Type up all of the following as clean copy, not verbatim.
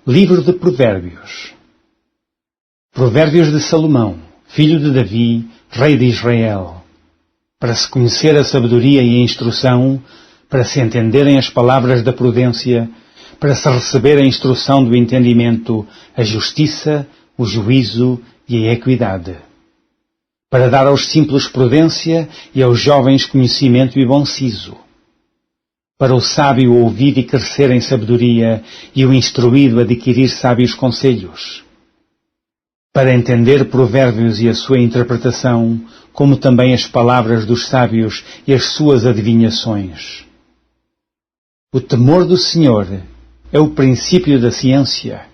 Livro de Provérbios. Provérbios de Salomão, filho de Davi, rei de Israel. Para se conhecer a sabedoria e a instrução, para se entenderem as palavras da prudência, para se receber a instrução do entendimento, a justiça, o juízo e a equidade. Para dar aos simples prudência e aos jovens conhecimento e bom siso. Para o sábio ouvir e crescer em sabedoria e o instruído adquirir sábios conselhos. Para entender provérbios e a sua interpretação, como também as palavras dos sábios e as suas adivinhações. O temor do Senhor é o princípio da ciência.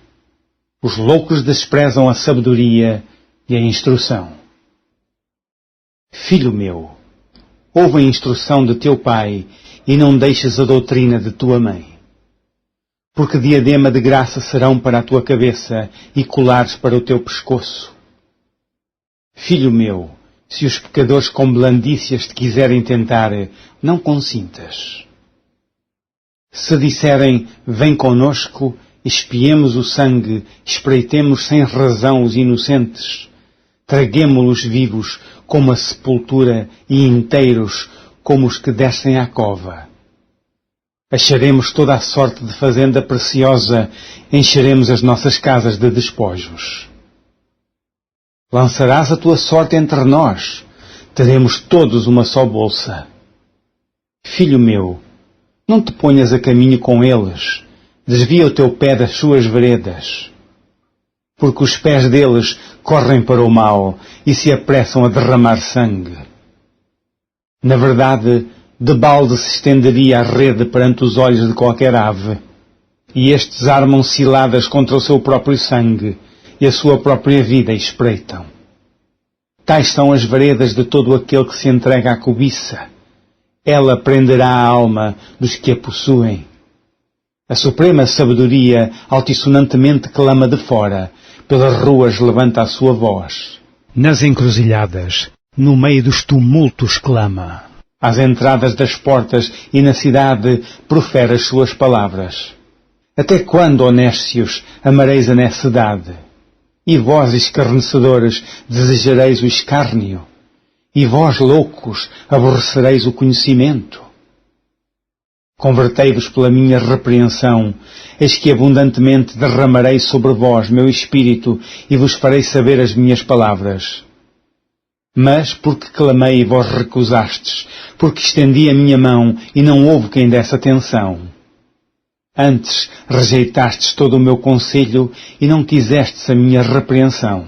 Os loucos desprezam a sabedoria e a instrução. Filho meu, ouve a instrução de teu pai e não deixes a doutrina de tua mãe. Porque diadema de graça serão para a tua cabeça e colares para o teu pescoço. Filho meu, se os pecadores com blandícias te quiserem tentar, não consintas. Se disserem, vem conosco, espiemos o sangue, espreitemos sem razão os inocentes, traguemo-los vivos como a sepultura e inteiros como os que descem à cova. Acharemos toda a sorte de fazenda preciosa, encheremos as nossas casas de despojos. Lançarás a tua sorte entre nós, teremos todos uma só bolsa. Filho meu, não te ponhas a caminho com eles, desvia o teu pé das suas veredas. Porque os pés deles correm para o mal e se apressam a derramar sangue. Na verdade, de balde se estenderia a rede perante os olhos de qualquer ave, e estes armam ciladas contra o seu próprio sangue, e a sua própria vida espreitam. Tais são as veredas de todo aquele que se entrega à cobiça. Ela prenderá a alma dos que a possuem. A suprema sabedoria altissonantemente clama de fora, pelas ruas levanta a sua voz. Nas encruzilhadas, no meio dos tumultos clama. Às entradas das portas e na cidade profere as suas palavras. Até quando, ó néscios, amareis a necessidade? E vós, escarnecedores, desejareis o escárnio? E vós, loucos, aborrecereis o conhecimento? Convertei-vos pela minha repreensão, eis que abundantemente derramarei sobre vós meu espírito e vos farei saber as minhas palavras. Mas, porque clamei e vós recusastes, porque estendi a minha mão e não houve quem desse atenção. Antes rejeitastes todo o meu conselho e não quisestes a minha repreensão.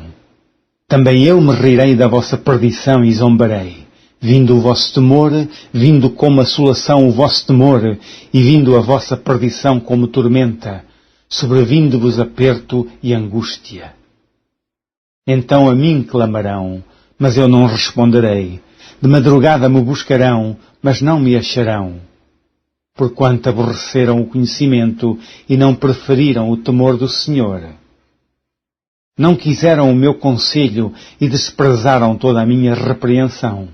Também eu me rirei da vossa perdição e zombarei. Vindo o vosso temor, vindo como assolação o vosso temor, e vindo a vossa perdição como tormenta, sobrevindo-vos aperto e angústia. Então a mim clamarão, mas eu não responderei. De madrugada me buscarão, mas não me acharão. Porquanto aborreceram o conhecimento e não preferiram o temor do Senhor. Não quiseram o meu conselho e desprezaram toda a minha repreensão.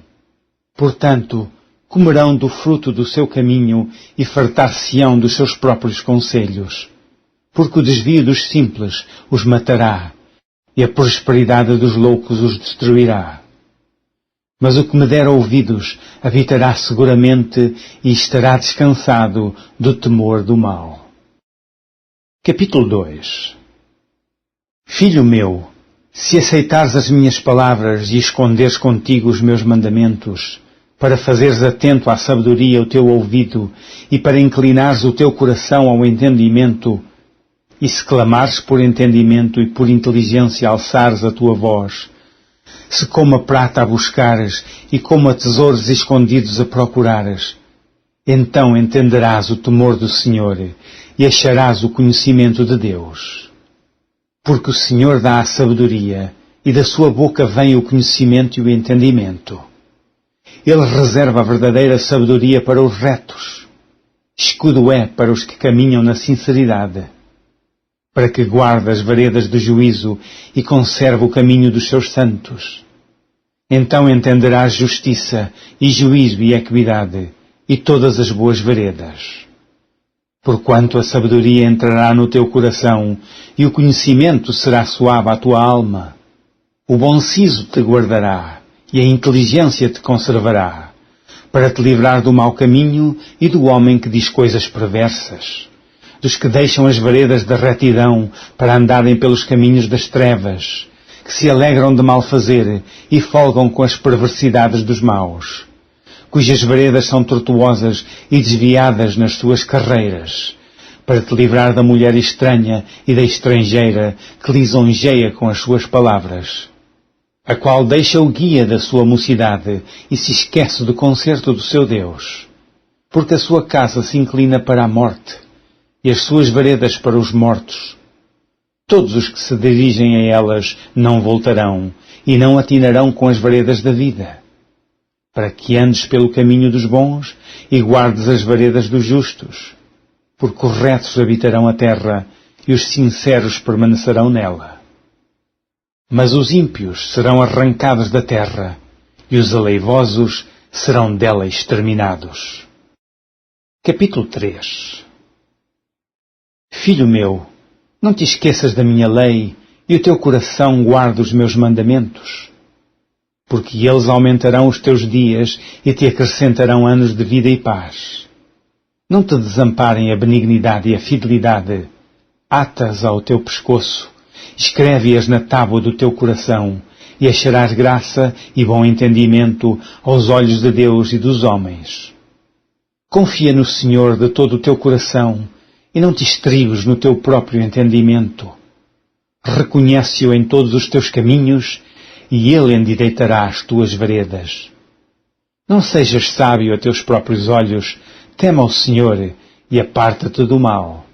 Portanto, comerão do fruto do seu caminho e fartar-se-ão dos seus próprios conselhos. Porque o desvio dos simples os matará, e a prosperidade dos loucos os destruirá. Mas o que me der ouvidos habitará seguramente e estará descansado do temor do mal. Capítulo 2. Filho meu, se aceitares as minhas palavras e esconderes contigo os meus mandamentos, para fazeres atento à sabedoria o teu ouvido e para inclinares o teu coração ao entendimento, e se clamares por entendimento e por inteligência alçares a tua voz, se como a prata a buscares e como a tesouros escondidos a procurares, então entenderás o temor do Senhor e acharás o conhecimento de Deus. Porque o Senhor dá a sabedoria e da sua boca vem o conhecimento e o entendimento. Ele reserva a verdadeira sabedoria para os retos. Escudo é para os que caminham na sinceridade. Para que guarde as veredas do juízo e conserve o caminho dos seus santos. Então entenderás justiça e juízo e equidade e todas as boas veredas. Porquanto a sabedoria entrará no teu coração, e o conhecimento será suave à tua alma. O bom siso te guardará, e a inteligência te conservará, para te livrar do mau caminho e do homem que diz coisas perversas, dos que deixam as veredas da retidão para andarem pelos caminhos das trevas, que se alegram de mal fazer e folgam com as perversidades dos maus, cujas veredas são tortuosas e desviadas nas suas carreiras, para te livrar da mulher estranha e da estrangeira que lisonjeia com as suas palavras, a qual deixa o guia da sua mocidade e se esquece do concerto do seu Deus, porque a sua casa se inclina para a morte e as suas veredas para os mortos. Todos os que se dirigem a elas não voltarão e não atinarão com as veredas da vida, para que andes pelo caminho dos bons e guardes as veredas dos justos, porque os retos habitarão a terra e os sinceros permanecerão nela. Mas os ímpios serão arrancados da terra, e os aleivosos serão dela exterminados. Capítulo 3. Filho meu, não te esqueças da minha lei, e o teu coração guarda os meus mandamentos, porque eles aumentarão os teus dias e te acrescentarão anos de vida e paz. Não te desamparem a benignidade e a fidelidade, ata-as ao teu pescoço, escreve-as na tábua do teu coração, e acharás graça e bom entendimento aos olhos de Deus e dos homens. Confia no Senhor de todo o teu coração, e não te estribes no teu próprio entendimento. Reconhece-o em todos os teus caminhos, e Ele endireitará as tuas veredas. Não sejas sábio a teus próprios olhos, tema ao Senhor, e aparta-te do mal.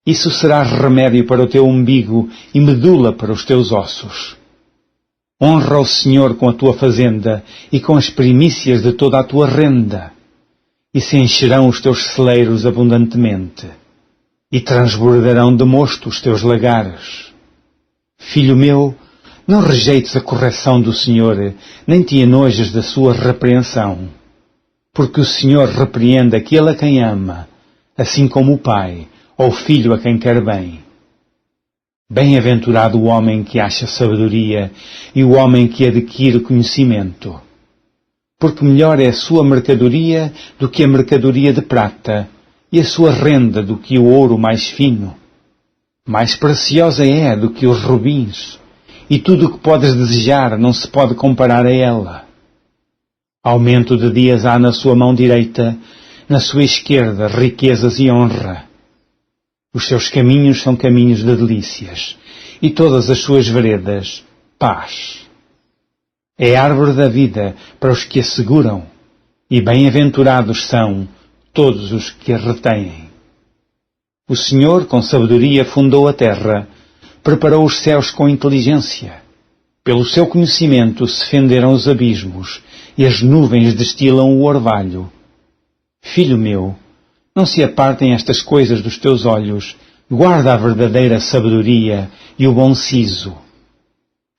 Isso será remédio para o teu umbigo e medula para os teus ossos. Honra o Senhor com a tua fazenda e com as primícias de toda a tua renda, e se encherão os teus celeiros abundantemente, e transbordarão de mosto os teus lagares. Filho meu, não rejeites a correção do Senhor, nem te enojes da sua repreensão, porque o Senhor repreende aquele a quem ama, assim como o pai, ou o filho a quem quer bem. Bem-aventurado o homem que acha sabedoria e o homem que adquire conhecimento, porque melhor é a sua mercadoria do que a mercadoria de prata, e a sua renda do que o ouro mais fino. Mais preciosa é do que os rubins, e tudo o que podes desejar não se pode comparar a ela. Aumento de dias há na sua mão direita, na sua esquerda riquezas e honra. Os seus caminhos são caminhos de delícias, e todas as suas veredas, paz. É árvore da vida para os que a seguram, e bem-aventurados são todos os que a retêm. O Senhor, com sabedoria, fundou a terra, preparou os céus com inteligência. Pelo seu conhecimento se fenderam os abismos, e as nuvens destilam o orvalho. Filho meu, não se apartem estas coisas dos teus olhos, guarda a verdadeira sabedoria e o bom siso,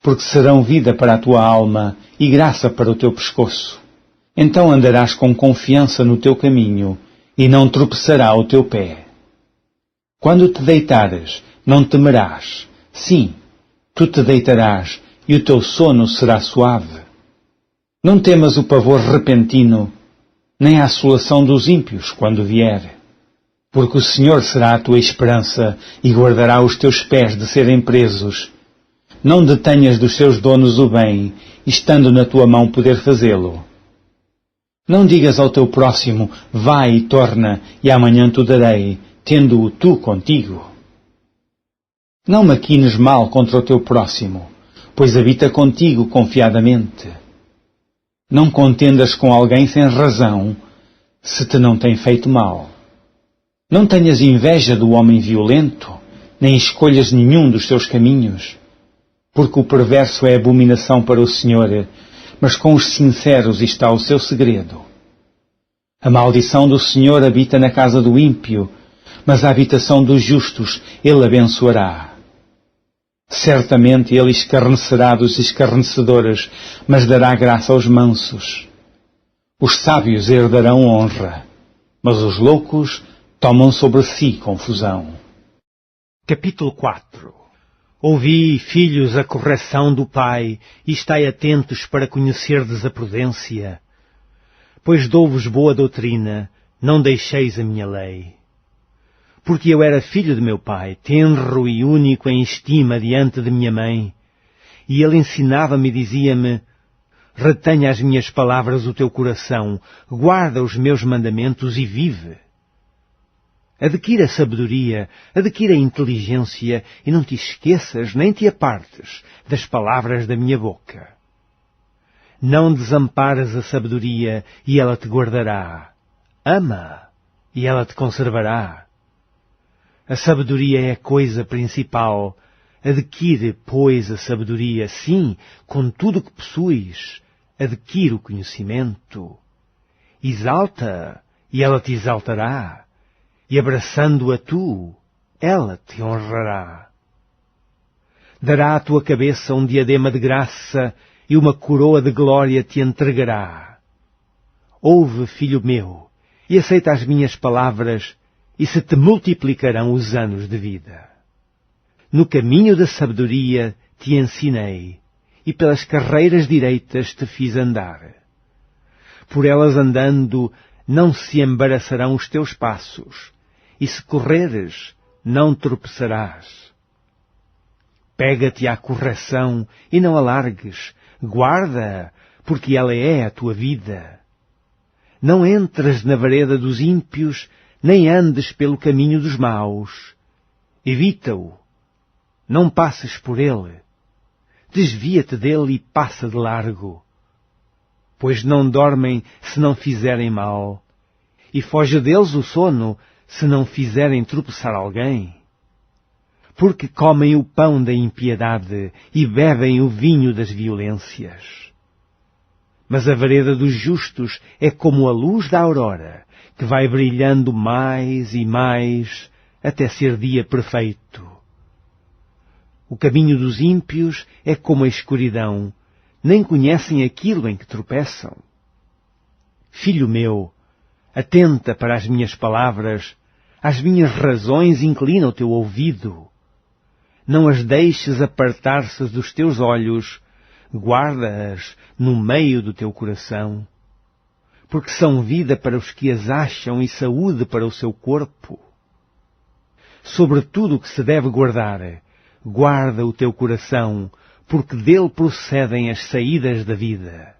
porque serão vida para a tua alma e graça para o teu pescoço. Então andarás com confiança no teu caminho, e não tropeçará o teu pé. Quando te deitares, não temerás. Sim, tu te deitarás, e o teu sono será suave. Não temas o pavor repentino, nem a assolação dos ímpios quando vier. Porque o Senhor será a tua esperança e guardará os teus pés de serem presos. Não detenhas dos seus donos o bem, estando na tua mão poder fazê-lo. Não digas ao teu próximo, vai e torna, e amanhã te darei, tendo-o tu contigo. Não maquines mal contra o teu próximo, pois habita contigo confiadamente. Não contendas com alguém sem razão, se te não tem feito mal. Não tenhas inveja do homem violento, nem escolhas nenhum dos seus caminhos, porque o perverso é abominação para o Senhor, mas com os sinceros está o seu segredo. A maldição do Senhor habita na casa do ímpio, mas a habitação dos justos ele abençoará. Certamente ele escarnecerá dos escarnecedores, mas dará graça aos mansos. Os sábios herdarão honra, mas os loucos tomam sobre si confusão. Capítulo 4. Ouvi, filhos, a correção do Pai, e estai atentos para conhecerdes a prudência. Pois dou-vos boa doutrina, não deixeis a minha lei. Porque eu era filho de meu pai, tenro e único em estima diante de minha mãe, e ele ensinava-me e dizia-me: retenha as minhas palavras o teu coração, guarda os meus mandamentos e vive. Adquira sabedoria, adquira inteligência, e não te esqueças nem te apartes das palavras da minha boca. Não desampares a sabedoria, e ela te guardará. Ama, e ela te conservará. A sabedoria é a coisa principal. Adquire, pois, a sabedoria, sim, com tudo o que possuis. Adquire o conhecimento. Exalta, e ela te exaltará. E abraçando-a tu, ela te honrará. Dará à tua cabeça um diadema de graça, e uma coroa de glória te entregará. Ouve, filho meu, e aceita as minhas palavras, e se te multiplicarão os anos de vida. No caminho da sabedoria te ensinei, e pelas carreiras direitas te fiz andar. Por elas andando, não se embaraçarão os teus passos, e se correres, não tropeçarás. Pega-te à correção e não a largues, guarda-a, porque ela é a tua vida. Não entres na vereda dos ímpios, nem andes pelo caminho dos maus. Evita-o, não passes por ele. Desvia-te dele e passa de largo. Pois não dormem se não fizerem mal, e foge deles o sono se não fizerem tropeçar alguém. Porque comem o pão da impiedade e bebem o vinho das violências. Mas a vereda dos justos é como a luz da aurora, que vai brilhando mais e mais até ser dia perfeito. O caminho dos ímpios é como a escuridão, nem conhecem aquilo em que tropeçam. Filho meu, atenta para as minhas palavras, às minhas razões inclina o teu ouvido. Não as deixes apartar-se dos teus olhos, guarda-as no meio do teu coração, porque são vida para os que as acham e saúde para o seu corpo. Sobre tudo o que se deve guardar, guarda o teu coração, porque dele procedem as saídas da vida.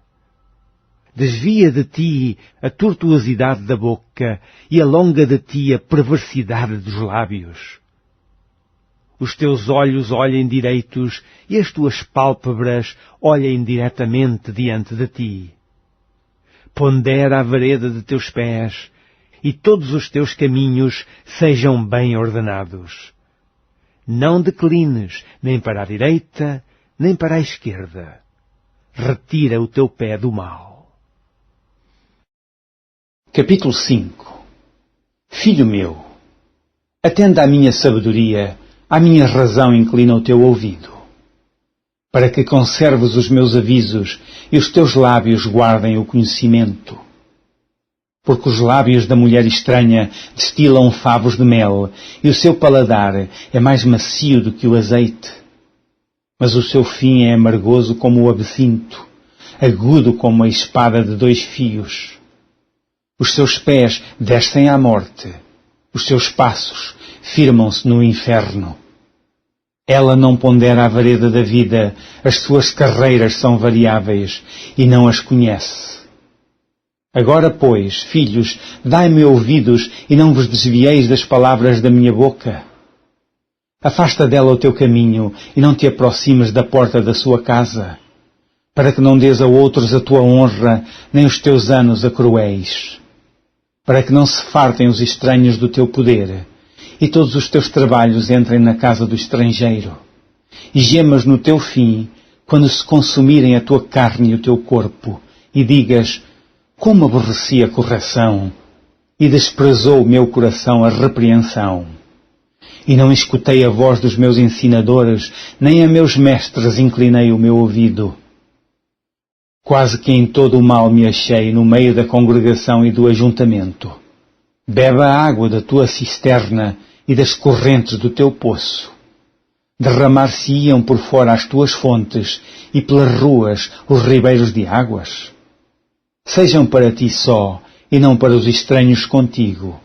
Desvia de ti a tortuosidade da boca e alonga de ti a perversidade dos lábios. Os teus olhos olhem direitos e as tuas pálpebras olhem diretamente diante de ti. Pondera a vereda de teus pés e todos os teus caminhos sejam bem ordenados. Não declines nem para a direita, nem para a esquerda. Retira o teu pé do mal. Capítulo 5. Filho meu, atenda à minha sabedoria, à minha razão inclina o teu ouvido, para que conserves os meus avisos e os teus lábios guardem o conhecimento. Porque os lábios da mulher estranha destilam favos de mel, e o seu paladar é mais macio do que o azeite. Mas o seu fim é amargoso como o absinto, agudo como a espada de 2 fios. Os seus pés descem à morte, os seus passos firmam-se no inferno. Ela não pondera a vereda da vida, as suas carreiras são variáveis, e não as conhece. Agora, pois, filhos, dai-me ouvidos e não vos desvieis das palavras da minha boca. Afasta dela o teu caminho e não te aproximes da porta da sua casa, para que não dês a outros a tua honra, nem os teus anos a cruéis, para que não se fartem os estranhos do teu poder, e todos os teus trabalhos entrem na casa do estrangeiro, e gemas no teu fim, quando se consumirem a tua carne e o teu corpo, e digas: como aborreci a correção, e desprezou o meu coração a repreensão. E não escutei a voz dos meus ensinadores, nem a meus mestres inclinei o meu ouvido. Quase que em todo o mal me achei no meio da congregação e do ajuntamento. Bebe a água da tua cisterna e das correntes do teu poço. Derramar-se-iam por fora as tuas fontes e pelas ruas os ribeiros de águas. Sejam para ti só e não para os estranhos contigo.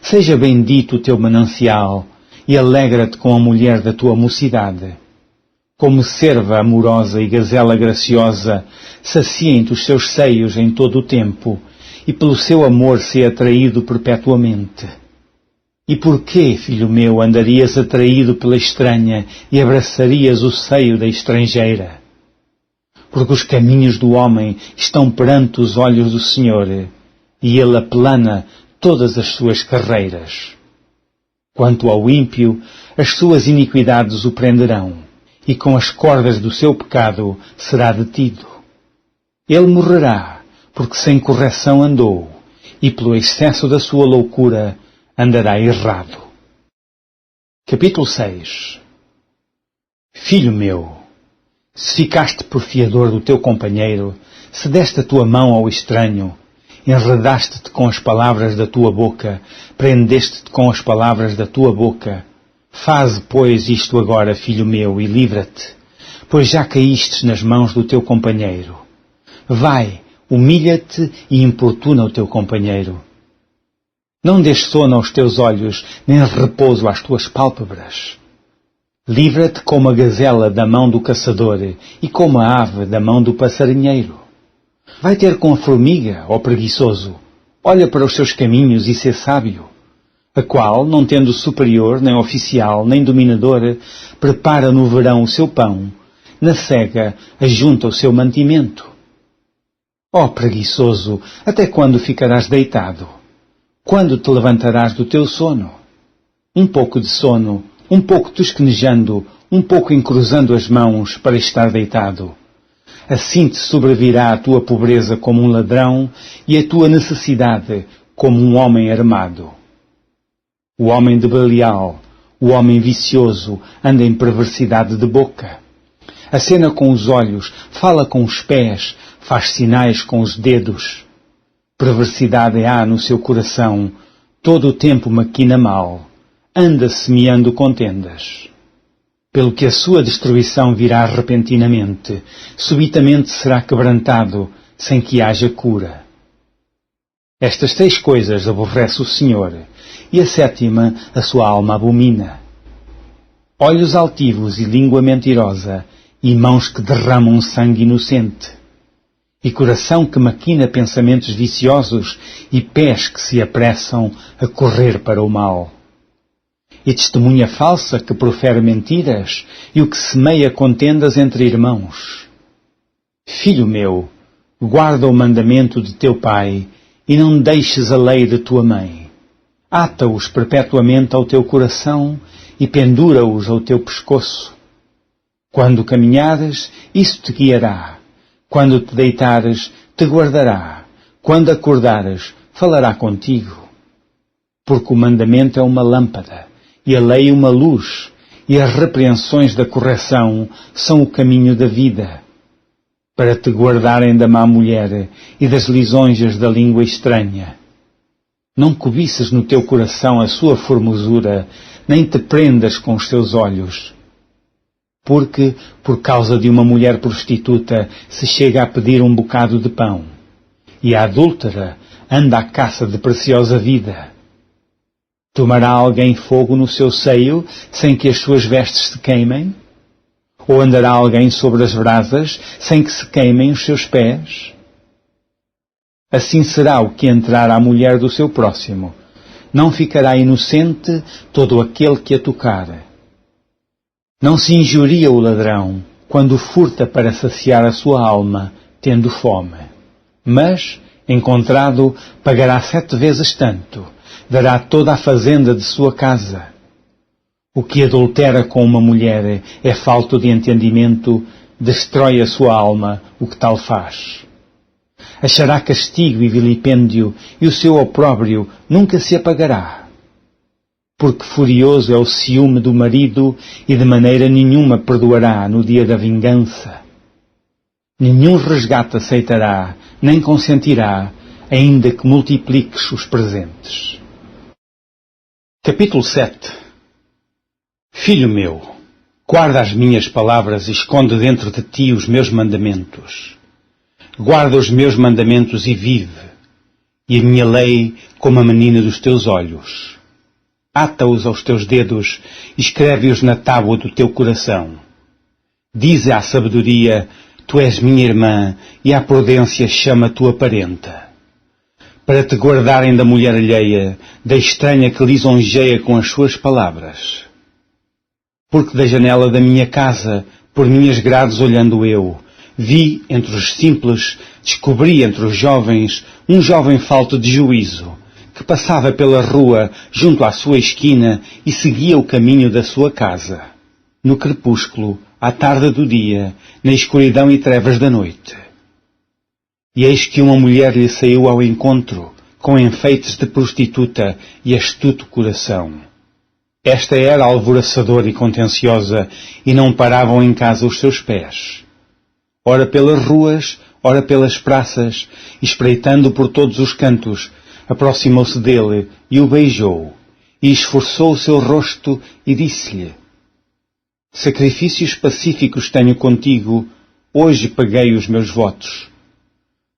Seja bendito o teu manancial e alegra-te com a mulher da tua mocidade. Como cerva amorosa e gazela graciosa, saciem-te os seus seios em todo o tempo, e pelo seu amor se atraído perpetuamente. E por que, filho meu, andarias atraído pela estranha e abraçarias o seio da estrangeira? Porque os caminhos do homem estão perante os olhos do Senhor, e ele aplana todas as suas carreiras. Quanto ao ímpio, as suas iniquidades o prenderão, e com as cordas do seu pecado será detido. Ele morrerá, porque sem correção andou, e pelo excesso da sua loucura andará errado. Capítulo 6. Filho meu, se ficaste por fiador do teu companheiro, se deste a tua mão ao estranho, enredaste-te com as palavras da tua boca, prendeste-te com as palavras da tua boca. Faze, pois, isto agora, filho meu, e livra-te, pois já caístes nas mãos do teu companheiro. Vai, humilha-te e importuna o teu companheiro. Não dês sono aos teus olhos, nem repouso às tuas pálpebras. Livra-te como a gazela da mão do caçador e como a ave da mão do passarinheiro. Vai ter com a formiga, ó preguiçoso, olha para os seus caminhos e sê sábio, a qual, não tendo superior, nem oficial, nem dominador, prepara no verão o seu pão, na cega ajunta o seu mantimento. Ó preguiçoso, até quando ficarás deitado? Quando te levantarás do teu sono? Um pouco de sono, um pouco tosquenejando, um pouco encruzando as mãos para estar deitado. Assim te sobrevirá a tua pobreza como um ladrão e a tua necessidade como um homem armado. O homem de Belial, o homem vicioso, anda em perversidade de boca. Acena com os olhos, fala com os pés, faz sinais com os dedos. Perversidade há no seu coração, todo o tempo maquina mal, anda semeando contendas. Pelo que a sua destruição virá repentinamente, subitamente será quebrantado, sem que haja cura. Estas 6 coisas aborrece o Senhor, e a 7ª a sua alma abomina. Olhos altivos e língua mentirosa, e mãos que derramam sangue inocente, e coração que maquina pensamentos viciosos, e pés que se apressam a correr para o mal. E testemunha falsa que profere mentiras, e o que semeia contendas entre irmãos. Filho meu, guarda o mandamento de teu pai, e não deixes a lei de tua mãe. Ata-os perpetuamente ao teu coração, e pendura-os ao teu pescoço. Quando caminhares, isso te guiará. Quando te deitares, te guardará. Quando acordares, falará contigo. Porque o mandamento é uma lâmpada, e a lei uma luz, e as repreensões da correção são o caminho da vida, para te guardarem da má mulher e das lisonjas da língua estranha. Não cobiças no teu coração a sua formosura, nem te prendas com os teus olhos. Porque, por causa de uma mulher prostituta, se chega a pedir um bocado de pão, e a adúltera anda à caça de preciosa vida. Tomará alguém fogo no seu seio, sem que as suas vestes se queimem? Ou andará alguém sobre as brasas, sem que se queimem os seus pés? Assim será o que entrar à mulher do seu próximo. Não ficará inocente todo aquele que a tocar. Não se injuria o ladrão, quando furta para saciar a sua alma, tendo fome. Mas, encontrado, pagará 7 vezes tanto, dará toda a fazenda de sua casa. O que adultera com uma mulher é falto de entendimento, destrói a sua alma o que tal faz. Achará castigo e vilipêndio, e o seu opróbrio nunca se apagará. Porque furioso é o ciúme do marido, e de maneira nenhuma perdoará no dia da vingança. Nenhum resgate aceitará, nem consentirá, ainda que multipliques os presentes. Capítulo 7. Filho meu, guarda as minhas palavras e esconde dentro de ti os meus mandamentos. Guarda os meus mandamentos e vive, e a minha lei como a menina dos teus olhos. Ata-os aos teus dedos e escreve-os na tábua do teu coração. Dize à sabedoria, tu és minha irmã, e à prudência chama tua parenta. Para te guardarem da mulher alheia, da estranha que lisonjeia com as suas palavras. Porque da janela da minha casa, por minhas grades olhando eu, vi entre os simples, descobri entre os jovens, um jovem falto de juízo, que passava pela rua junto à sua esquina e seguia o caminho da sua casa. No crepúsculo, à tarde do dia, na escuridão e trevas da noite. E eis que uma mulher lhe saiu ao encontro, com enfeites de prostituta e astuto coração. Esta era alvoroçadora e contenciosa, e não paravam em casa os seus pés. Ora pelas ruas, ora pelas praças, espreitando por todos os cantos, aproximou-se dele e o beijou, e esforçou o seu rosto e disse-lhe: Sacrifícios pacíficos tenho contigo, hoje paguei os meus votos.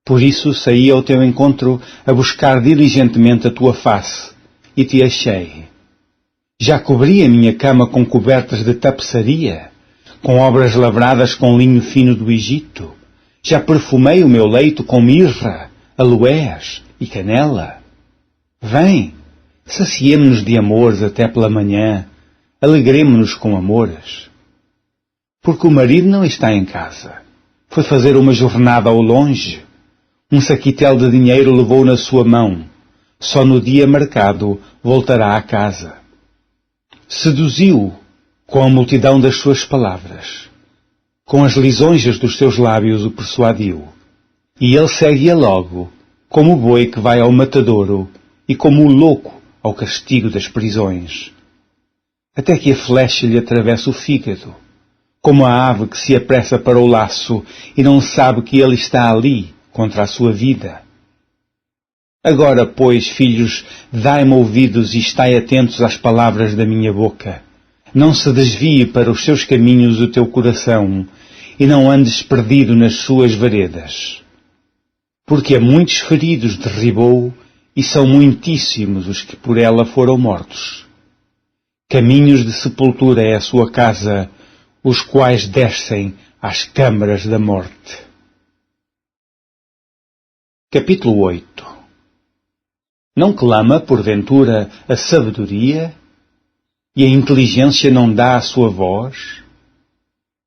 Por isso saí ao teu encontro a buscar diligentemente a tua face, e te achei. Já cobri a minha cama com cobertas de tapeçaria, com obras lavradas com linho fino do Egito. Já perfumei o meu leito com mirra, aloés e canela. Vem, saciemo-nos de amores até pela manhã, alegremo-nos com amores. Porque o marido não está em casa, foi fazer uma jornada ao longe. Um saquitel de dinheiro levou na sua mão, só no dia marcado voltará à casa. Seduziu-o com a multidão das suas palavras, com as lisonjas dos seus lábios o persuadiu. E ele segue-a logo, como o boi que vai ao matadouro e como o louco ao castigo das prisões. Até que a flecha lhe atravessa o fígado, como a ave que se apressa para o laço e não sabe que ele está ali contra a sua vida. Agora, pois, filhos, dai-me ouvidos e estai atentos às palavras da minha boca. Não se desvie para os seus caminhos o teu coração, e não andes perdido nas suas veredas. Porque a muitos feridos derribou, e são muitíssimos os que por ela foram mortos. Caminhos de sepultura é a sua casa, os quais descem às câmaras da morte. Capítulo 8. Não clama, porventura, a sabedoria, e a inteligência não dá a sua voz?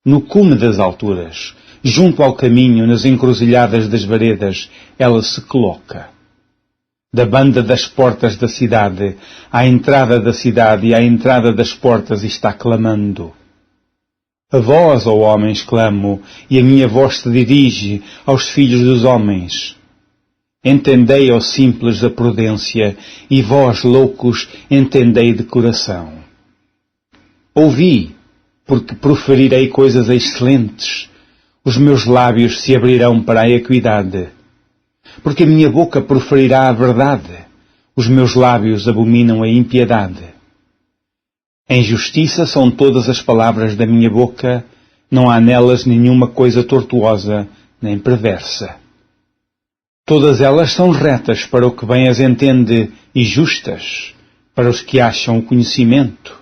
No cume das alturas, junto ao caminho, nas encruzilhadas das veredas, ela se coloca. Da banda das portas da cidade, à entrada da cidade e à entrada das portas está clamando. A vós, ó homens, clamo, e a minha voz se dirige aos filhos dos homens. Entendei, ó simples, a prudência, e vós, loucos, entendei de coração. Ouvi, porque proferirei coisas excelentes, os meus lábios se abrirão para a equidade. Porque a minha boca proferirá a verdade, os meus lábios abominam a impiedade. Em justiça são todas as palavras da minha boca, não há nelas nenhuma coisa tortuosa nem perversa. Todas elas são retas para o que bem as entende e justas para os que acham o conhecimento.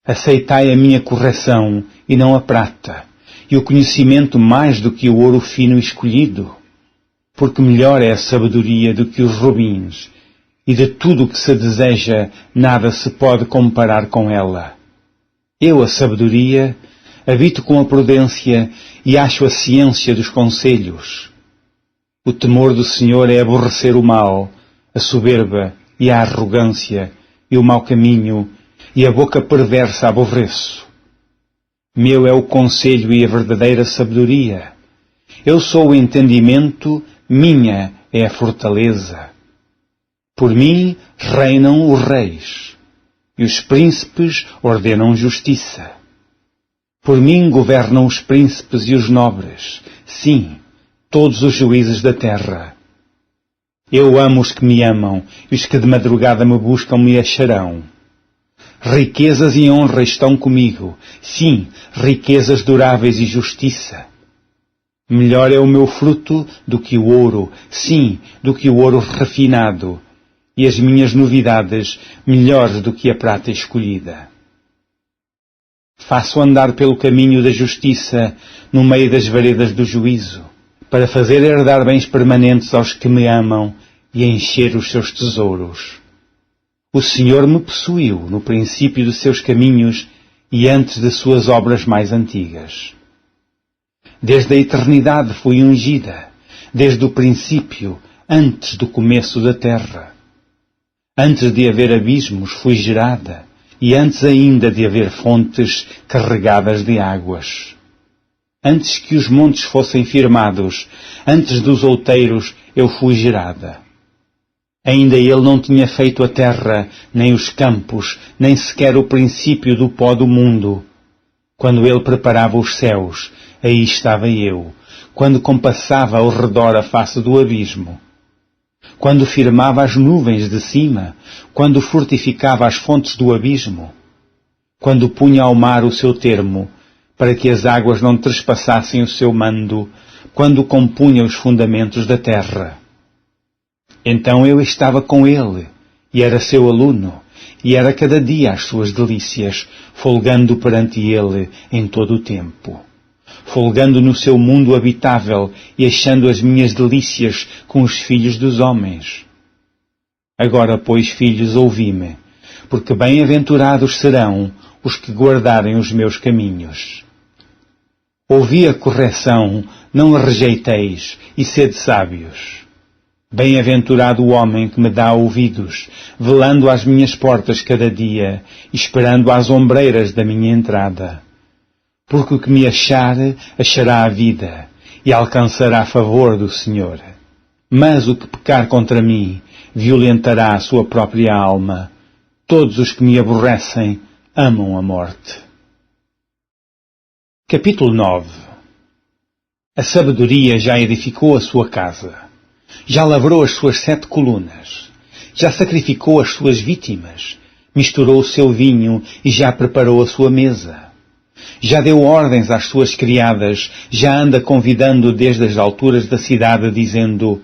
Aceitai a minha correção e não a prata, e o conhecimento mais do que o ouro fino escolhido, porque melhor é a sabedoria do que os rubins, e de tudo o que se deseja nada se pode comparar com ela. Eu, a sabedoria, habito com a prudência e acho a ciência dos conselhos. O temor do Senhor é aborrecer o mal, a soberba e a arrogância, e o mau caminho, e a boca perversa aborreço. Meu é o conselho e a verdadeira sabedoria. Eu sou o entendimento, minha é a fortaleza. Por mim reinam os reis, e os príncipes ordenam justiça. Por mim governam os príncipes e os nobres, sim, todos os juízes da terra. Eu amo os que me amam, e os que de madrugada me buscam me acharão. Riquezas e honra estão comigo, sim, riquezas duráveis e justiça. Melhor é o meu fruto do que o ouro, sim, do que o ouro refinado, e as minhas novidades melhores do que a prata escolhida. Faço andar pelo caminho da justiça, no meio das veredas do juízo, para fazer herdar bens permanentes aos que me amam e encher os seus tesouros. O Senhor me possuiu no princípio dos seus caminhos e antes de suas obras mais antigas. Desde a eternidade fui ungida, desde o princípio, antes do começo da terra. Antes de haver abismos fui gerada, e antes ainda de haver fontes carregadas de águas. Antes que os montes fossem firmados, antes dos outeiros eu fui gerada. Ainda ele não tinha feito a terra, nem os campos, nem sequer o princípio do pó do mundo. Quando ele preparava os céus, aí estava eu, quando compassava ao redor a face do abismo. Quando firmava as nuvens de cima, quando fortificava as fontes do abismo, quando punha ao mar o seu termo, para que as águas não trespassassem o seu mando, quando compunha os fundamentos da terra. Então eu estava com ele, e era seu aluno, e era cada dia as suas delícias, folgando perante ele em todo o tempo. Folgando no seu mundo habitável e achando as minhas delícias com os filhos dos homens. Agora, pois, filhos, ouvi-me, porque bem-aventurados serão os que guardarem os meus caminhos. Ouvi a correção, não a rejeiteis, e sede sábios. Bem-aventurado o homem que me dá ouvidos, velando às minhas portas cada dia, esperando às ombreiras da minha entrada. Porque o que me achar, achará a vida, e alcançará favor do Senhor. Mas o que pecar contra mim, violentará a sua própria alma. Todos os que me aborrecem, amam a morte. Capítulo 9. A sabedoria já edificou a sua casa. Já lavrou as suas 7 colunas. Já sacrificou as suas vítimas. Misturou o seu vinho e já preparou a sua mesa. Já deu ordens às suas criadas, já anda convidando desde as alturas da cidade, dizendo: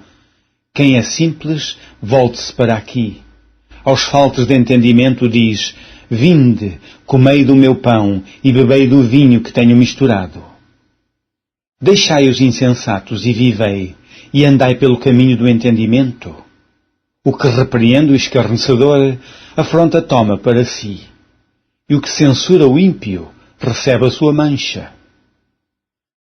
quem é simples, volte-se para aqui. Aos faltos de entendimento diz: vinde, comei do meu pão e bebei do vinho que tenho misturado. Deixai os insensatos e vivei, e andai pelo caminho do entendimento. O que repreende o escarnecedor, afronta toma para si. E o que censura o ímpio, recebe a sua mancha.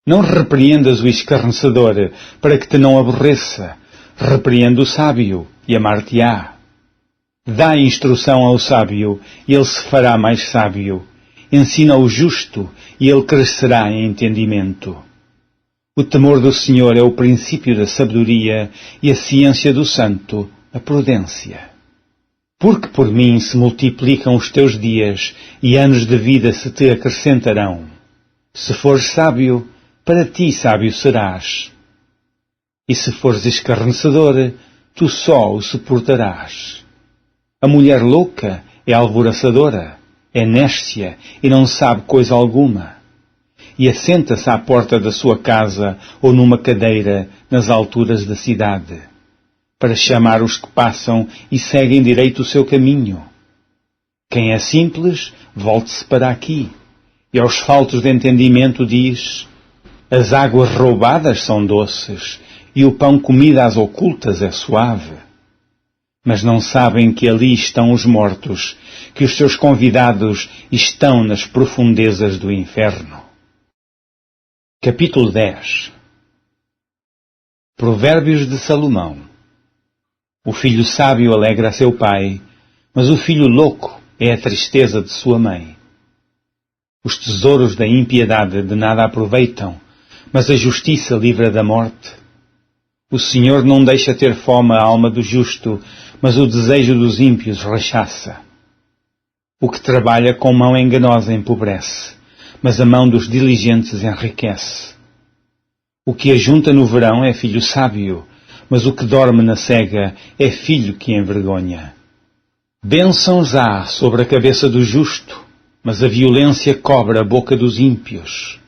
Não repreendas o escarnecedor, para que te não aborreça. Repreende o sábio, e amar-te-á. Dá instrução ao sábio, e ele se fará mais sábio. Ensina o justo, e ele crescerá em entendimento. O temor do Senhor é o princípio da sabedoria, e a ciência do santo, a prudência. Porque por mim se multiplicam os teus dias, e anos de vida se te acrescentarão. Se fores sábio, para ti sábio serás. E se fores escarnecedor, tu só o suportarás. A mulher louca é alvoroçadora, é néscia e não sabe coisa alguma. E assenta-se à porta da sua casa ou numa cadeira nas alturas da cidade, para chamar os que passam e seguem direito o seu caminho. Quem é simples, volte-se para aqui. E aos faltos de entendimento diz: as águas roubadas são doces, e o pão comido às ocultas é suave. Mas não sabem que ali estão os mortos, que os seus convidados estão nas profundezas do inferno. Capítulo 10. Provérbios de Salomão. O filho sábio alegra seu pai, mas o filho louco é a tristeza de sua mãe. Os tesouros da impiedade de nada aproveitam, mas a justiça livra da morte. O Senhor não deixa ter fome a alma do justo, mas o desejo dos ímpios rechaça. O que trabalha com mão enganosa empobrece, mas a mão dos diligentes enriquece. O que ajunta no verão é filho sábio, mas o que dorme na cega é filho que envergonha. Bênçãos há sobre a cabeça do justo, mas a violência cobre a boca dos ímpios.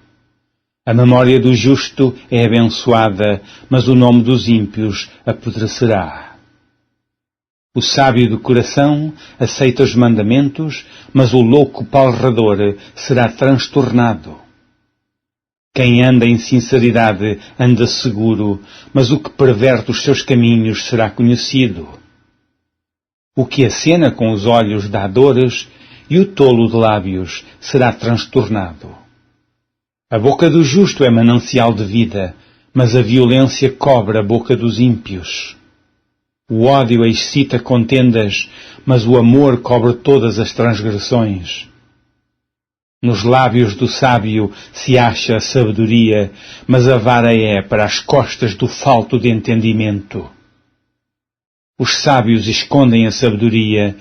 A memória do justo é abençoada, mas o nome dos ímpios apodrecerá. O sábio do coração aceita os mandamentos, mas o louco palrador será transtornado. Quem anda em sinceridade anda seguro, mas o que perverte os seus caminhos será conhecido. O que acena com os olhos dá dores, e o tolo de lábios será transtornado. A boca do justo é manancial de vida, mas a violência cobre a boca dos ímpios. O ódio excita contendas, mas o amor cobre todas as transgressões. Nos lábios do sábio se acha a sabedoria, mas a vara é para as costas do falto de entendimento. Os sábios escondem a sabedoria,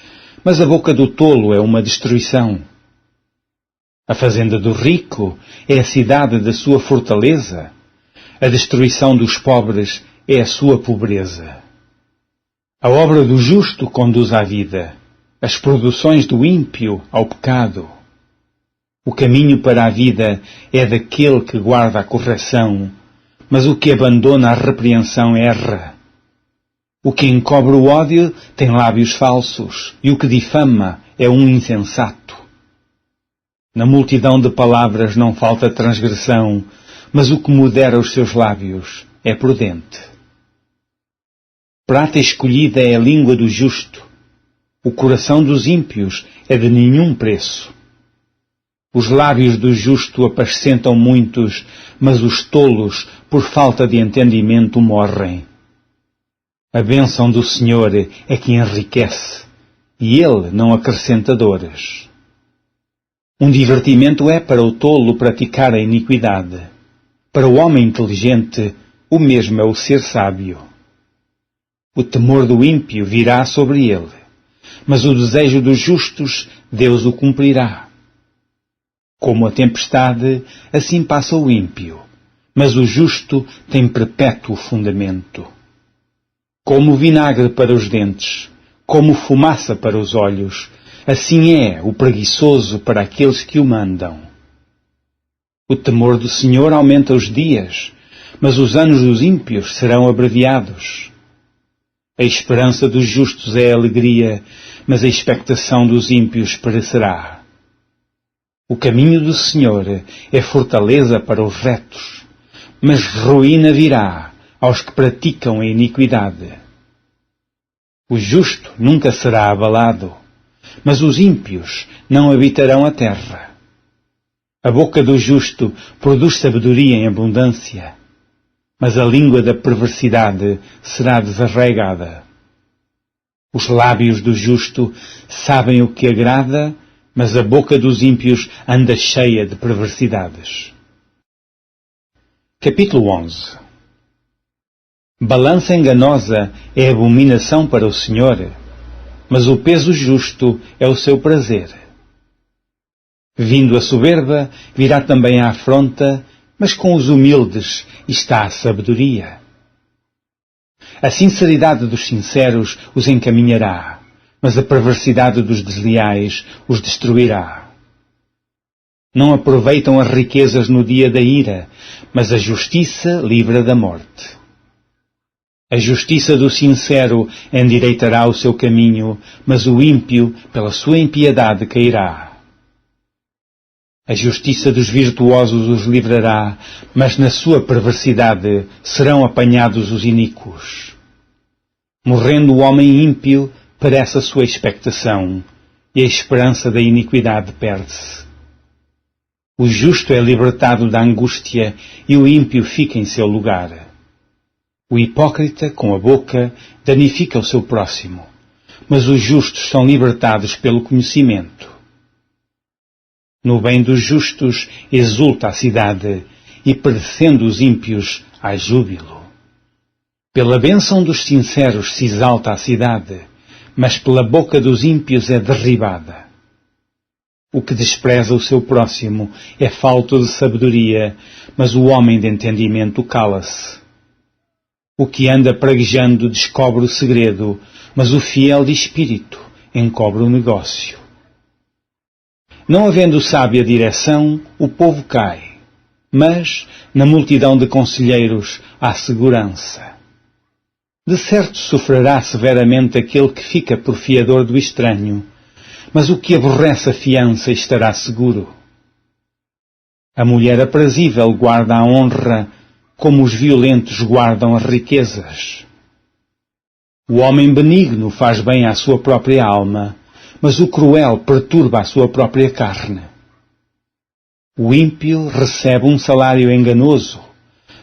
mas a boca do tolo é uma destruição. A fazenda do rico é a cidade da sua fortaleza. A destruição dos pobres é a sua pobreza. A obra do justo conduz à vida, as produções do ímpio ao pecado. O caminho para a vida é daquele que guarda a correção, mas o que abandona a repreensão erra. O que encobre o ódio tem lábios falsos, e o que difama é um insensato. Na multidão de palavras não falta transgressão, mas o que modera os seus lábios é prudente. Prata escolhida é a língua do justo. O coração dos ímpios é de nenhum preço. Os lábios do justo apacentam muitos, mas os tolos, por falta de entendimento, morrem. A bênção do Senhor é que enriquece, e Ele não acrescenta dores. Um divertimento é para o tolo praticar a iniquidade. Para o homem inteligente, o mesmo é o ser sábio. O temor do ímpio virá sobre ele, mas o desejo dos justos, Deus o cumprirá. Como a tempestade, assim passa o ímpio, mas o justo tem perpétuo fundamento. Como vinagre para os dentes, como fumaça para os olhos, assim é o preguiçoso para aqueles que o mandam. O temor do Senhor aumenta os dias, mas os anos dos ímpios serão abreviados. A esperança dos justos é alegria, mas a expectação dos ímpios perecerá. O caminho do Senhor é fortaleza para os retos, mas ruína virá aos que praticam a iniquidade. O justo nunca será abalado, mas os ímpios não habitarão a terra. A boca do justo produz sabedoria em abundância, mas a língua da perversidade será desarraigada. Os lábios do justo sabem o que agrada, mas a boca dos ímpios anda cheia de perversidades. Capítulo 11. Balança enganosa é abominação para o Senhor, mas o peso justo é o seu prazer. Vindo a soberba, virá também a afronta, mas com os humildes está a sabedoria. A sinceridade dos sinceros os encaminhará, mas a perversidade dos desleais os destruirá. Não aproveitam as riquezas no dia da ira, mas a justiça livra da morte. A justiça do sincero endireitará o seu caminho, mas o ímpio, pela sua impiedade, cairá. A justiça dos virtuosos os livrará, mas na sua perversidade serão apanhados os iníquos. Morrendo o homem ímpio, perece a sua expectação, e a esperança da iniquidade perde-se. O justo é libertado da angústia, e o ímpio fica em seu lugar. O hipócrita, com a boca, danifica o seu próximo, mas os justos são libertados pelo conhecimento. No bem dos justos exulta a cidade, e perecendo os ímpios há júbilo. Pela bênção dos sinceros se exalta a cidade, mas pela boca dos ímpios é derribada. O que despreza o seu próximo é falto de sabedoria, mas o homem de entendimento cala-se. O que anda praguejando descobre o segredo, mas o fiel de espírito encobre o negócio. Não havendo sábia direção, o povo cai, mas na multidão de conselheiros há segurança. De certo sofrerá severamente aquele que fica por fiador do estranho, mas o que aborrece a fiança estará seguro. A mulher aprazível guarda a honra, como os violentos guardam as riquezas. O homem benigno faz bem à sua própria alma, mas o cruel perturba a sua própria carne. O ímpio recebe um salário enganoso,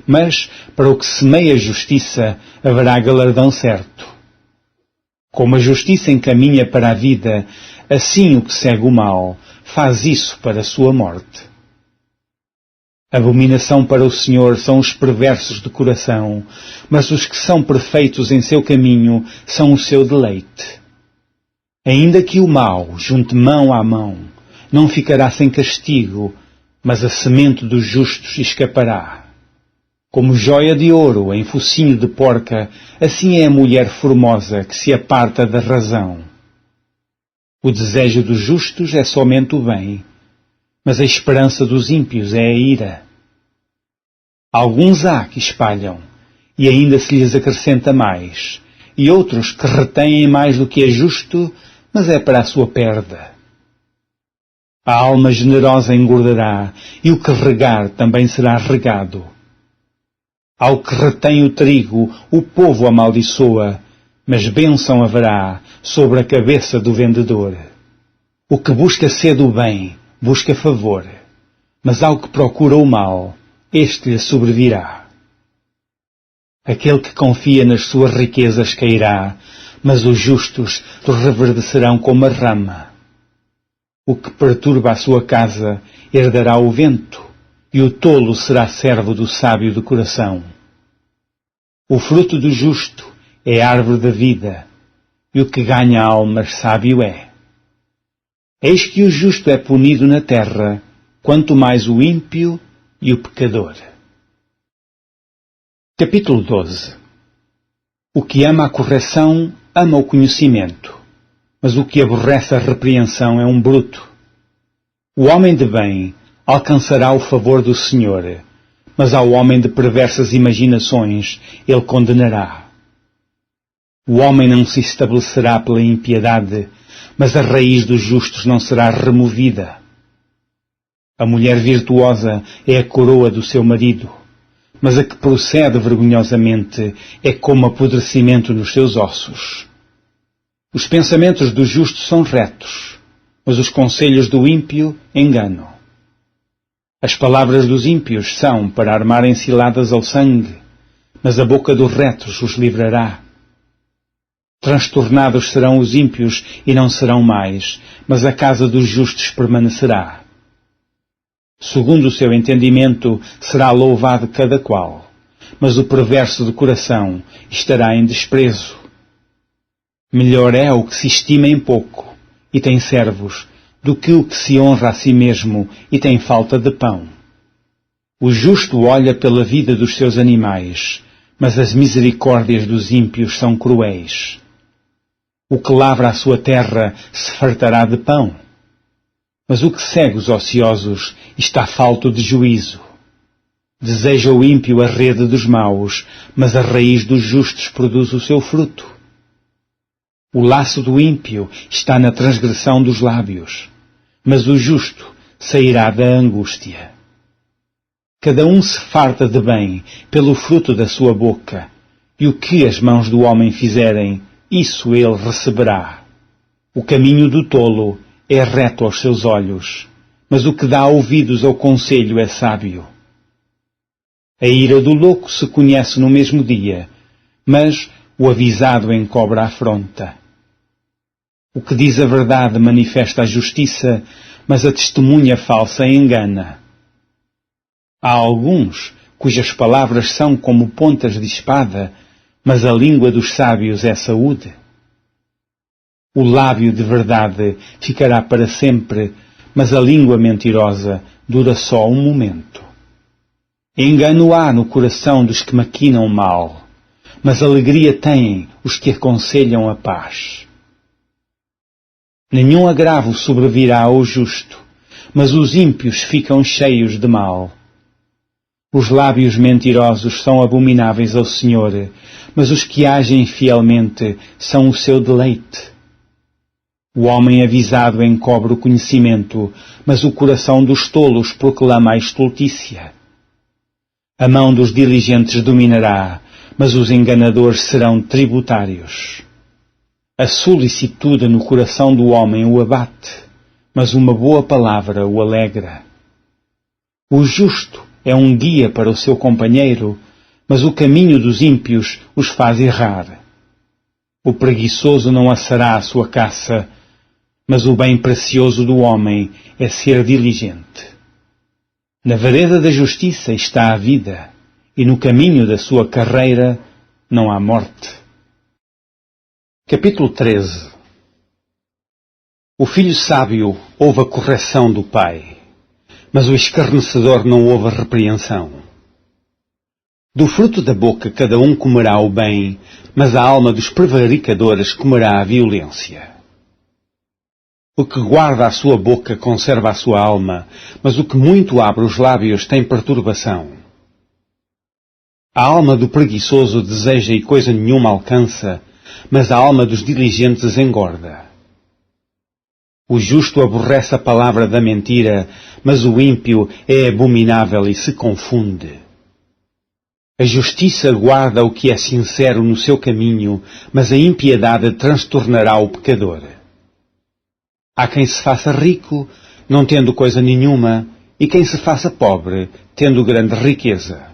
mas para o que semeia justiça haverá galardão certo. Como a justiça encaminha para a vida, assim o que segue o mal faz isso para a sua morte. Abominação para o Senhor são os perversos de coração, mas os que são perfeitos em seu caminho são o seu deleite. Ainda que o mau junte mão à mão, não ficará sem castigo, mas a semente dos justos escapará. Como joia de ouro em focinho de porca, assim é a mulher formosa que se aparta da razão. O desejo dos justos é somente o bem, mas a esperança dos ímpios é a ira. Alguns há que espalham, e ainda se lhes acrescenta mais, e outros que retêm mais do que é justo, mas é para a sua perda. A alma generosa engordará, e o que regar também será regado. Ao que retém o trigo, o povo amaldiçoa, mas bênção haverá sobre a cabeça do vendedor. O que busca cedo o bem, busca favor, mas ao que procura o mal, este lhe sobrevirá. Aquele que confia nas suas riquezas cairá, mas os justos reverdecerão como a rama. O que perturba a sua casa herdará o vento, e o tolo será servo do sábio de coração. O fruto do justo é a árvore da vida, e o que ganha almas sábio é. Eis que o justo é punido na terra, quanto mais o ímpio e o pecador. Capítulo 12. O que ama a correção, ama o conhecimento, mas o que aborrece a repreensão é um bruto. O homem de bem alcançará o favor do Senhor, mas ao homem de perversas imaginações ele condenará. O homem não se estabelecerá pela impiedade, mas a raiz dos justos não será removida. A mulher virtuosa é a coroa do seu marido, mas a que procede vergonhosamente é como apodrecimento nos seus ossos. Os pensamentos do justo são retos, mas os conselhos do ímpio enganam. As palavras dos ímpios são para armarem ciladas ao sangue, mas a boca dos retos os livrará. Transtornados serão os ímpios e não serão mais, mas a casa dos justos permanecerá. Segundo o seu entendimento será louvado cada qual, mas o perverso de coração estará em desprezo. Melhor é o que se estima em pouco e tem servos, do que o que se honra a si mesmo e tem falta de pão. O justo olha pela vida dos seus animais, mas as misericórdias dos ímpios são cruéis. O que lavra a sua terra se fartará de pão, mas o que segue os ociosos está falto de juízo. Deseja o ímpio a rede dos maus, mas a raiz dos justos produz o seu fruto. O laço do ímpio está na transgressão dos lábios, mas o justo sairá da angústia. Cada um se farta de bem pelo fruto da sua boca, e o que as mãos do homem fizerem, isso ele receberá. O caminho do tolo é reto aos seus olhos, mas o que dá ouvidos ao conselho é sábio. A ira do louco se conhece no mesmo dia, mas o avisado encobre a afronta. O que diz a verdade manifesta a justiça, mas a testemunha falsa engana. Há alguns cujas palavras são como pontas de espada, mas a língua dos sábios é saúde. O lábio de verdade ficará para sempre, mas a língua mentirosa dura só um momento. Engano há no coração dos que maquinam mal, mas alegria têm os que aconselham a paz. Nenhum agravo sobrevirá ao justo, mas os ímpios ficam cheios de mal. Os lábios mentirosos são abomináveis ao Senhor, mas os que agem fielmente são o seu deleite. O homem avisado encobre o conhecimento, mas o coração dos tolos proclama a estultícia. A mão dos diligentes dominará, mas os enganadores serão tributários. A solicitude no coração do homem o abate, mas uma boa palavra o alegra. O justo é um guia para o seu companheiro, mas o caminho dos ímpios os faz errar. O preguiçoso não assará a sua caça, mas o bem precioso do homem é ser diligente. Na vereda da justiça está a vida, e no caminho da sua carreira não há morte. Capítulo 13. O filho sábio ouve a correção do pai, mas o escarnecedor não ouve a repreensão. Do fruto da boca cada um comerá o bem, mas a alma dos prevaricadores comerá a violência. O que guarda a sua boca conserva a sua alma, mas o que muito abre os lábios tem perturbação. A alma do preguiçoso deseja e coisa nenhuma alcança, mas a alma dos diligentes engorda. O justo aborrece a palavra da mentira, mas o ímpio é abominável e se confunde. A justiça guarda o que é sincero no seu caminho, mas a impiedade transtornará o pecador. Há quem se faça rico, não tendo coisa nenhuma, e quem se faça pobre, tendo grande riqueza.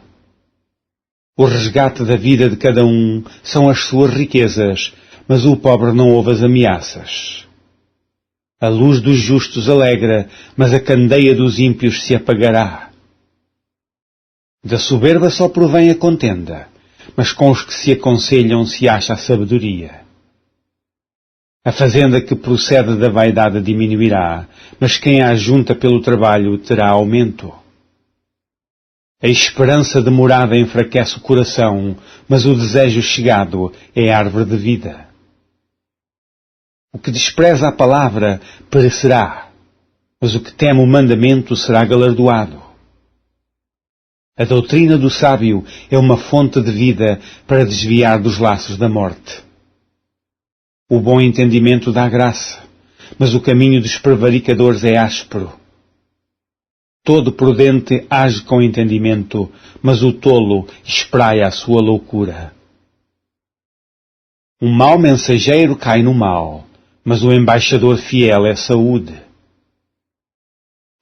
O resgate da vida de cada um são as suas riquezas, mas o pobre não ouve as ameaças. A luz dos justos alegra, mas a candeia dos ímpios se apagará. Da soberba só provém a contenda, mas com os que se aconselham se acha a sabedoria. A fazenda que procede da vaidade diminuirá, mas quem a ajunta pelo trabalho terá aumento. A esperança demorada enfraquece o coração, mas o desejo chegado é árvore de vida. O que despreza a palavra perecerá, mas o que teme o mandamento será galardoado. A doutrina do sábio é uma fonte de vida para desviar dos laços da morte. O bom entendimento dá graça, mas o caminho dos prevaricadores é áspero. Todo prudente age com entendimento, mas o tolo espraia a sua loucura. Um mau mensageiro cai no mal, mas o embaixador fiel é saúde.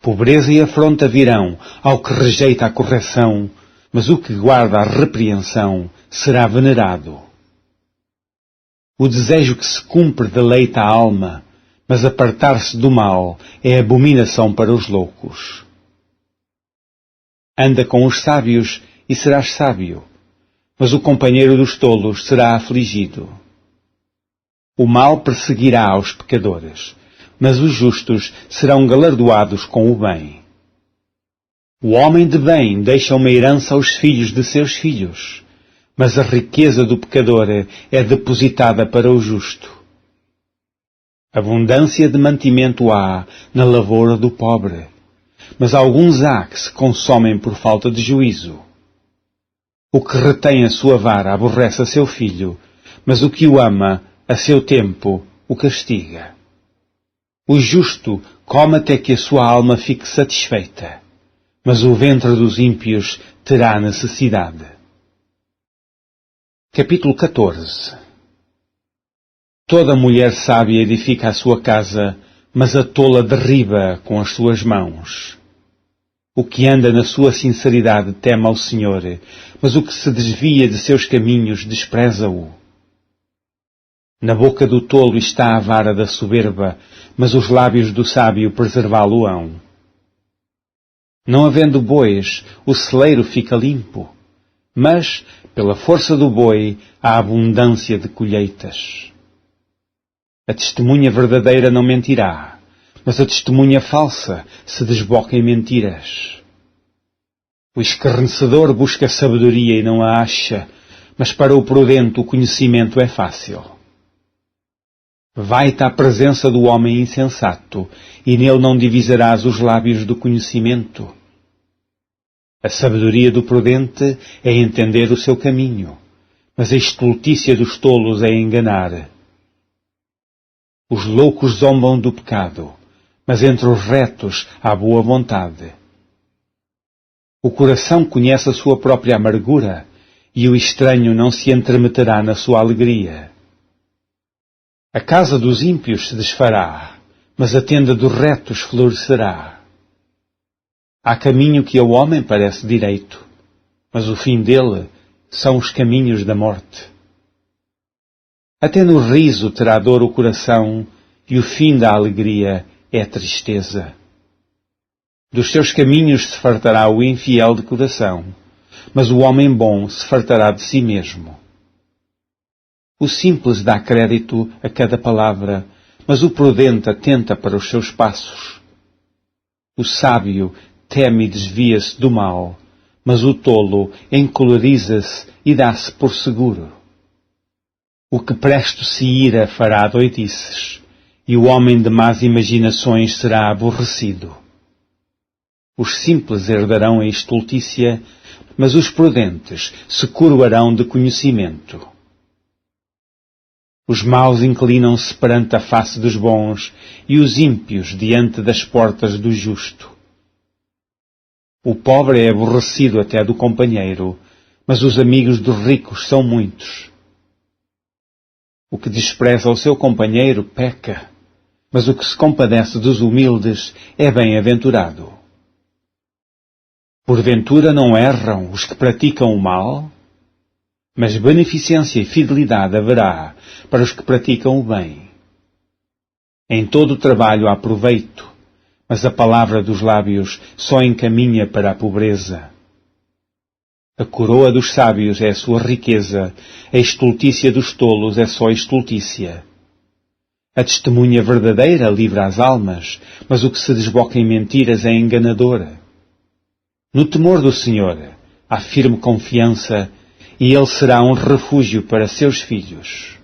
Pobreza e afronta virão ao que rejeita a correção, mas o que guarda a repreensão será venerado. O desejo que se cumpre deleita a alma, mas apartar-se do mal é abominação para os loucos. Anda com os sábios e serás sábio, mas o companheiro dos tolos será afligido. O mal perseguirá os pecadores, mas os justos serão galardoados com o bem. O homem de bem deixa uma herança aos filhos de seus filhos, mas a riqueza do pecador é depositada para o justo. Abundância de mantimento há na lavoura do pobre, mas alguns há que se consomem por falta de juízo. O que retém a sua vara aborrece a seu filho, mas o que o ama, a seu tempo, o castiga. O justo come até que a sua alma fique satisfeita, mas o ventre dos ímpios terá necessidade. Capítulo 14. Toda mulher sábia edifica a sua casa, mas a tola derriba com as suas mãos. O que anda na sua sinceridade teme ao Senhor, mas o que se desvia de seus caminhos despreza-o. Na boca do tolo está a vara da soberba, mas os lábios do sábio preservá-lo-ão. Não havendo bois, o celeiro fica limpo, mas, pela força do boi, há abundância de colheitas. A testemunha verdadeira não mentirá, mas a testemunha falsa se desboca em mentiras. O escarnecedor busca sabedoria e não a acha, mas para o prudente o conhecimento é fácil. Vai-te à presença do homem insensato, e nele não divisarás os lábios do conhecimento. A sabedoria do prudente é entender o seu caminho, mas a estultícia dos tolos é enganar. Os loucos zombam do pecado, mas entre os retos há boa vontade. O coração conhece a sua própria amargura, e o estranho não se entremeterá na sua alegria. A casa dos ímpios se desfará, mas a tenda dos retos florescerá. Há caminho que ao homem parece direito, mas o fim dele são os caminhos da morte. Até no riso terá dor o coração, e o fim da alegria é a tristeza. Dos seus caminhos se fartará o infiel de coração, mas o homem bom se fartará de si mesmo. O simples dá crédito a cada palavra, mas o prudente atenta para os seus passos. O sábio teme e desvia-se do mal, mas o tolo encoleriza-se e dá-se por seguro. O que presto se ira fará doidices, e o homem de más imaginações será aborrecido. Os simples herdarão a estultícia, mas os prudentes se coroarão de conhecimento. Os maus inclinam-se perante a face dos bons, e os ímpios diante das portas do justo. O pobre é aborrecido até do companheiro, mas os amigos dos ricos são muitos. O que despreza o seu companheiro peca, mas o que se compadece dos humildes é bem-aventurado. Porventura não erram os que praticam o mal? Mas beneficência e fidelidade haverá para os que praticam o bem. Em todo o trabalho há proveito, mas a palavra dos lábios só encaminha para a pobreza. A coroa dos sábios é a sua riqueza, a estultícia dos tolos é só estultícia. A testemunha verdadeira livra as almas, mas o que se desboca em mentiras é enganadora. No temor do Senhor há firme confiança, e ele será um refúgio para seus filhos.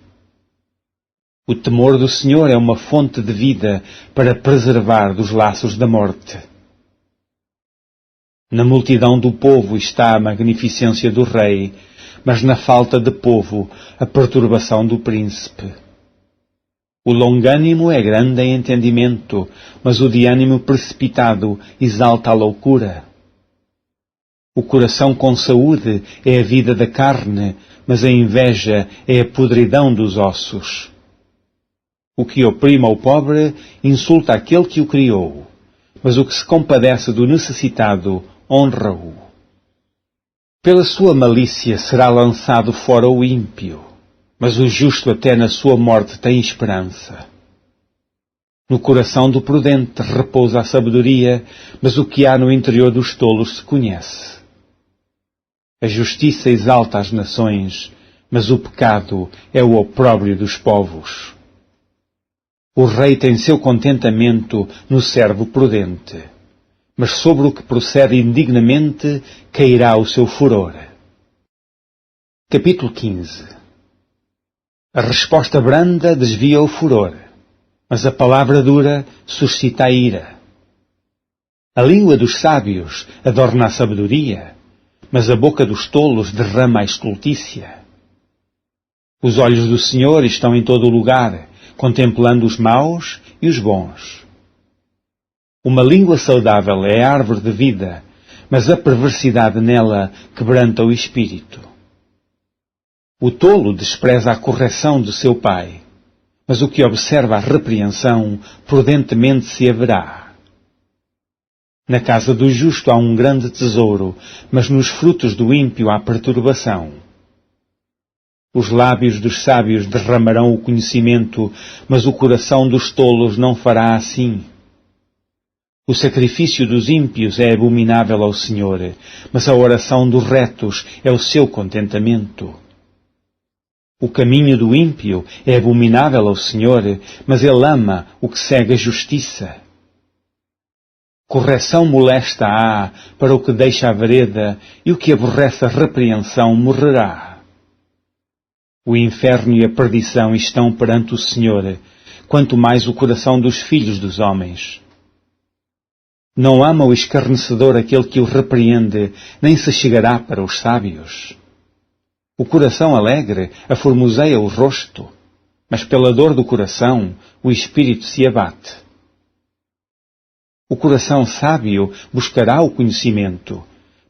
O temor do Senhor é uma fonte de vida para preservar dos laços da morte. Na multidão do povo está a magnificência do rei, mas na falta de povo a perturbação do príncipe. O longânimo é grande em entendimento, mas o de ânimo precipitado exalta a loucura. O coração com saúde é a vida da carne, mas a inveja é a podridão dos ossos. O que oprime ao pobre insulta aquele que o criou, mas o que se compadece do necessitado honra-o. Pela sua malícia será lançado fora o ímpio, mas o justo até na sua morte tem esperança. No coração do prudente repousa a sabedoria, mas o que há no interior dos tolos se conhece. A justiça exalta as nações, mas o pecado é o opróbrio dos povos. O rei tem seu contentamento no servo prudente, mas sobre o que procede indignamente cairá o seu furor. Capítulo 15. A resposta branda desvia o furor, mas a palavra dura suscita a ira. A língua dos sábios adorna a sabedoria, mas a boca dos tolos derrama a estultícia. Os olhos do Senhor estão em todo o lugar, contemplando os maus e os bons. Uma língua saudável é a árvore de vida, mas a perversidade nela quebranta o espírito. O tolo despreza a correção de seu pai, mas o que observa a repreensão prudentemente se haverá. Na casa do justo há um grande tesouro, mas nos frutos do ímpio há perturbação. Os lábios dos sábios derramarão o conhecimento, mas o coração dos tolos não fará assim. O sacrifício dos ímpios é abominável ao Senhor, mas a oração dos retos é o seu contentamento. O caminho do ímpio é abominável ao Senhor, mas ele ama o que segue a justiça. Correção molesta há para o que deixa a vereda, e o que aborrece a repreensão morrerá. O inferno e a perdição estão perante o Senhor, quanto mais o coração dos filhos dos homens. Não ama o escarnecedor aquele que o repreende, nem se chegará para os sábios. O coração alegre aformoseia o rosto, mas pela dor do coração o espírito se abate. O coração sábio buscará o conhecimento,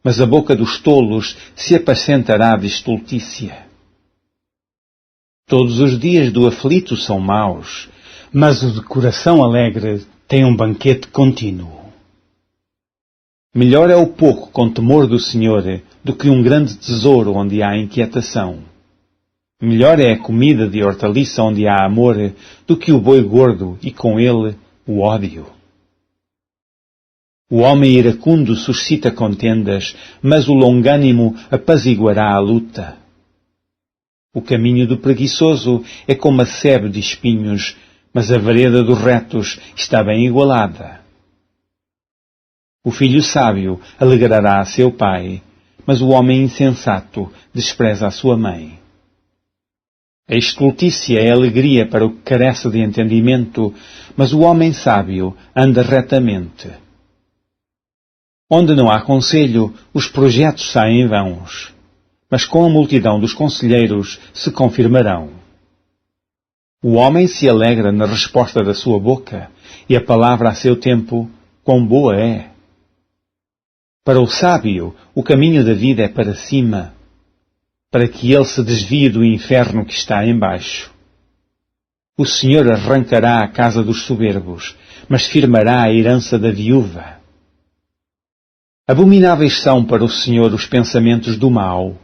mas a boca dos tolos se apacentará de estultícia. Todos os dias do aflito são maus, mas o de coração alegre tem um banquete contínuo. Melhor é o pouco com temor do Senhor do que um grande tesouro onde há inquietação. Melhor é a comida de hortaliça onde há amor do que o boi gordo e com ele o ódio. O homem iracundo suscita contendas, mas o longânimo apaziguará a luta. O caminho do preguiçoso é como a sebe de espinhos, mas a vereda dos retos está bem igualada. O filho sábio alegrará a seu pai, mas o homem insensato despreza a sua mãe. A estultícia é alegria para o que carece de entendimento, mas o homem sábio anda retamente. Onde não há conselho, os projetos saem vãos, mas com a multidão dos conselheiros se confirmarão. O homem se alegra na resposta da sua boca, e a palavra a seu tempo, quão boa é. Para o sábio, o caminho da vida é para cima, para que ele se desvie do inferno que está embaixo. O Senhor arrancará a casa dos soberbos, mas firmará a herança da viúva. Abomináveis são para o Senhor os pensamentos do mal,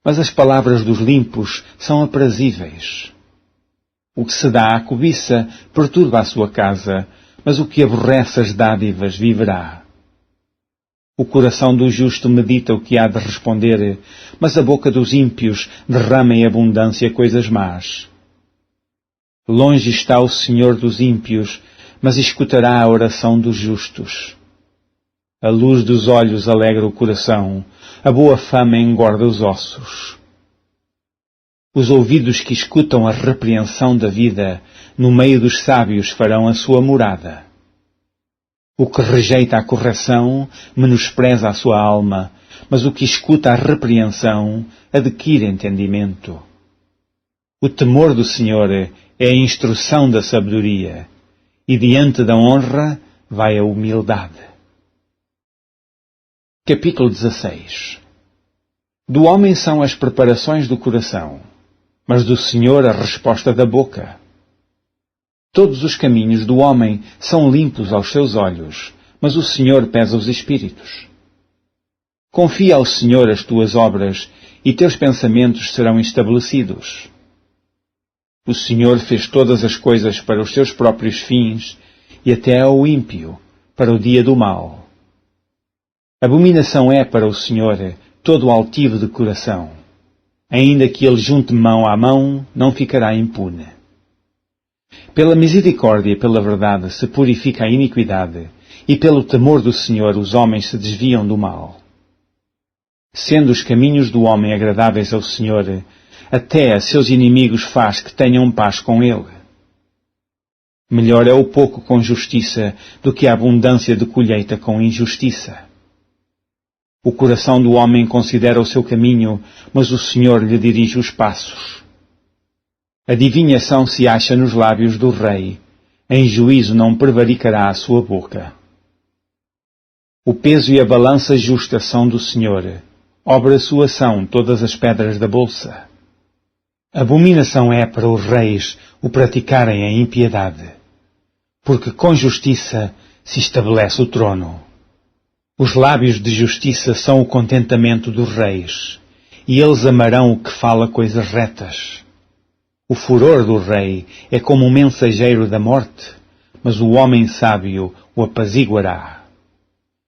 mas as palavras dos limpos são aprazíveis. O que se dá à cobiça perturba a sua casa, mas o que aborrece as dádivas viverá. O coração do justo medita o que há de responder, mas a boca dos ímpios derrama em abundância coisas más. Longe está o Senhor dos ímpios, mas escutará a oração dos justos. A luz dos olhos alegra o coração, a boa fama engorda os ossos. Os ouvidos que escutam a repreensão da vida, no meio dos sábios farão a sua morada. O que rejeita a correção menospreza a sua alma, mas o que escuta a repreensão adquire entendimento. O temor do Senhor é a instrução da sabedoria, e diante da honra vai a humildade. Capítulo 16. Do homem são as preparações do coração, mas do Senhor a resposta da boca. Todos os caminhos do homem são limpos aos seus olhos, mas o Senhor pesa os espíritos. Confia ao Senhor as tuas obras, e teus pensamentos serão estabelecidos. O Senhor fez todas as coisas para os seus próprios fins, e até ao ímpio, para o dia do mal. Abominação é para o Senhor todo o altivo de coração. Ainda que ele junte mão à mão, não ficará impune. Pela misericórdia e pela verdade se purifica a iniquidade, e pelo temor do Senhor os homens se desviam do mal. Sendo os caminhos do homem agradáveis ao Senhor, até a seus inimigos faz que tenham paz com ele. Melhor é o pouco com justiça do que a abundância de colheita com injustiça. O coração do homem considera o seu caminho, mas o Senhor lhe dirige os passos. A adivinhação se acha nos lábios do rei, em juízo não prevaricará a sua boca. O peso e a balança justa são do Senhor, obra sua são todas as pedras da bolsa. Abominação é para os reis o praticarem a impiedade, porque com justiça se estabelece o trono. Os lábios de justiça são o contentamento dos reis, e eles amarão o que fala coisas retas. O furor do rei é como um mensageiro da morte, mas o homem sábio o apaziguará.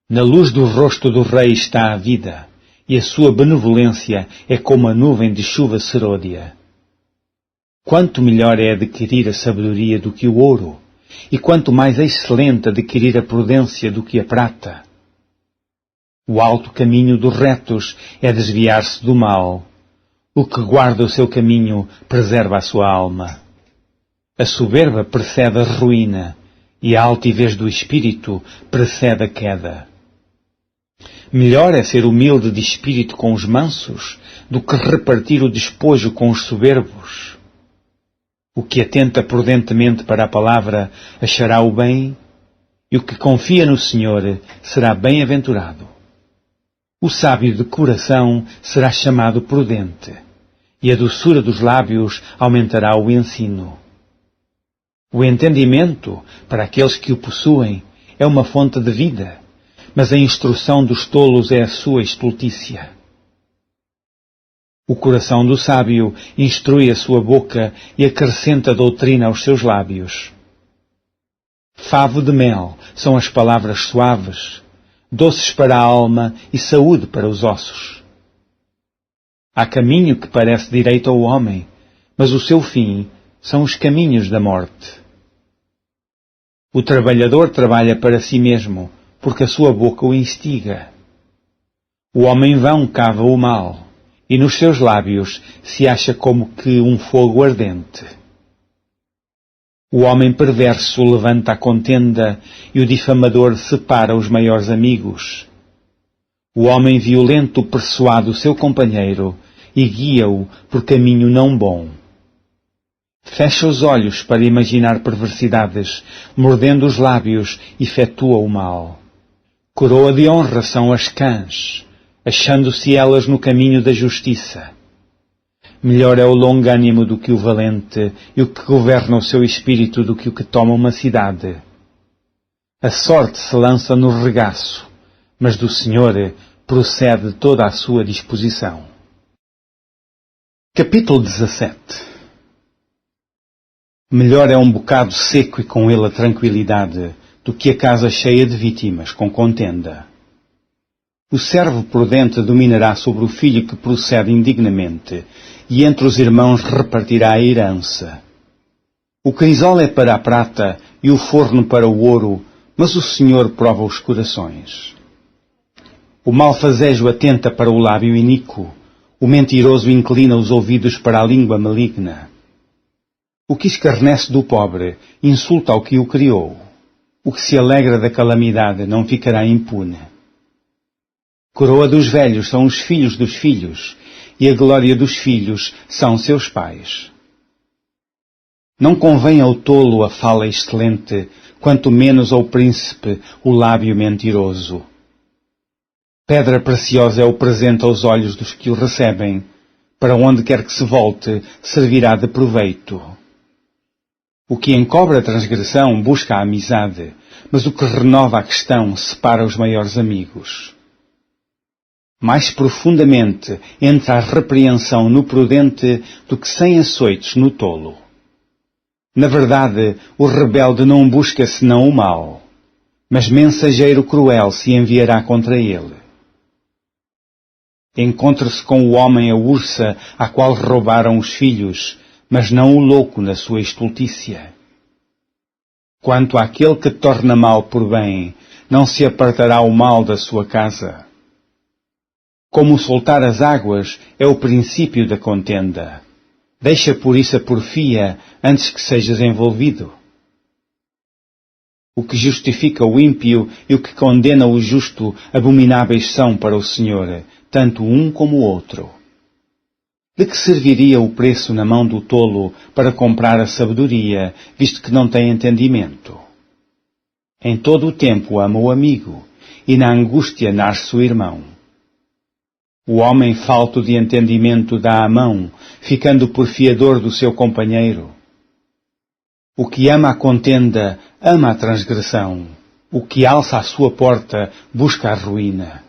Na luz do rosto do rei está a vida, e a sua benevolência é como a nuvem de chuva serôdia. Quanto melhor é adquirir a sabedoria do que o ouro, e quanto mais excelente adquirir a prudência do que a prata. O alto caminho dos retos é desviar-se do mal. O que guarda o seu caminho preserva a sua alma. A soberba precede a ruína, e a altivez do espírito precede a queda. Melhor é ser humilde de espírito com os mansos do que repartir o despojo com os soberbos. O que atenta prudentemente para a palavra achará o bem, e o que confia no Senhor será bem-aventurado. O sábio de coração será chamado prudente, e a doçura dos lábios aumentará o ensino. O entendimento, para aqueles que o possuem, é uma fonte de vida, mas a instrução dos tolos é a sua estultícia. O coração do sábio instrui a sua boca e acrescenta doutrina aos seus lábios. Favo de mel são as palavras suaves, doces para a alma e saúde para os ossos. Há caminho que parece direito ao homem, mas o seu fim são os caminhos da morte. O trabalhador trabalha para si mesmo, porque a sua boca o instiga. O homem vão cava o mal, e nos seus lábios se acha como que um fogo ardente. O homem perverso levanta a contenda, e o difamador separa os maiores amigos. O homem violento persuade o seu companheiro, e guia-o por caminho não bom. Fecha os olhos para imaginar perversidades, mordendo os lábios, efetua o mal. Coroa de honra são as cãs, achando-se elas no caminho da justiça. Melhor é o longânimo do que o valente, e o que governa o seu espírito do que o que toma uma cidade. A sorte se lança no regaço, mas do Senhor procede toda a sua disposição. Capítulo 17. Melhor é um bocado seco e com ele a tranquilidade, do que a casa cheia de vítimas com contenda. O servo prudente dominará sobre o filho que procede indignamente, e entre os irmãos repartirá a herança. O crisol é para a prata e o forno para o ouro, mas o Senhor prova os corações. O malfazejo atenta para o lábio iníquo, o mentiroso inclina os ouvidos para a língua maligna. O que escarnece do pobre insulta ao que o criou. O que se alegra da calamidade não ficará impune. Coroa dos velhos são os filhos dos filhos, e a glória dos filhos são seus pais. Não convém ao tolo a fala excelente, quanto menos ao príncipe o lábio mentiroso. Pedra preciosa é o presente aos olhos dos que o recebem. Para onde quer que se volte, servirá de proveito. O que encobre a transgressão busca a amizade, mas o que renova a questão separa os maiores amigos. Mais profundamente entra a repreensão no prudente do que 100 açoites no tolo. Na verdade, o rebelde não busca senão o mal, mas mensageiro cruel se enviará contra ele. Encontre-se com o homem a ursa à qual roubaram os filhos, mas não o louco na sua estultícia. Quanto àquele que torna mal por bem, não se apartará o mal da sua casa. Como soltar as águas é o princípio da contenda. Deixa por isso a porfia antes que sejas envolvido. O que justifica o ímpio e o que condena o justo abomináveis são para o Senhor, tanto um como o outro. De que serviria o preço na mão do tolo para comprar a sabedoria, visto que não tem entendimento? Em todo o tempo ama o amigo, e na angústia nasce o irmão. O homem falto de entendimento dá a mão, ficando por fiador do seu companheiro. O que ama a contenda, ama a transgressão. O que alça a sua porta, busca a ruína.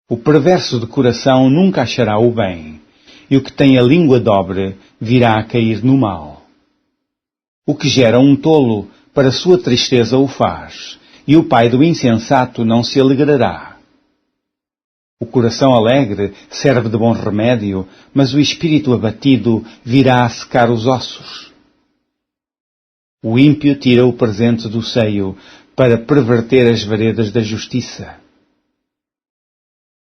O perverso de coração nunca achará o bem, e o que tem a língua dobre virá a cair no mal. O que gera um tolo, para sua tristeza o faz, e o pai do insensato não se alegrará. O coração alegre serve de bom remédio, mas o espírito abatido virá a secar os ossos. O ímpio tira o presente do seio para perverter as veredas da justiça.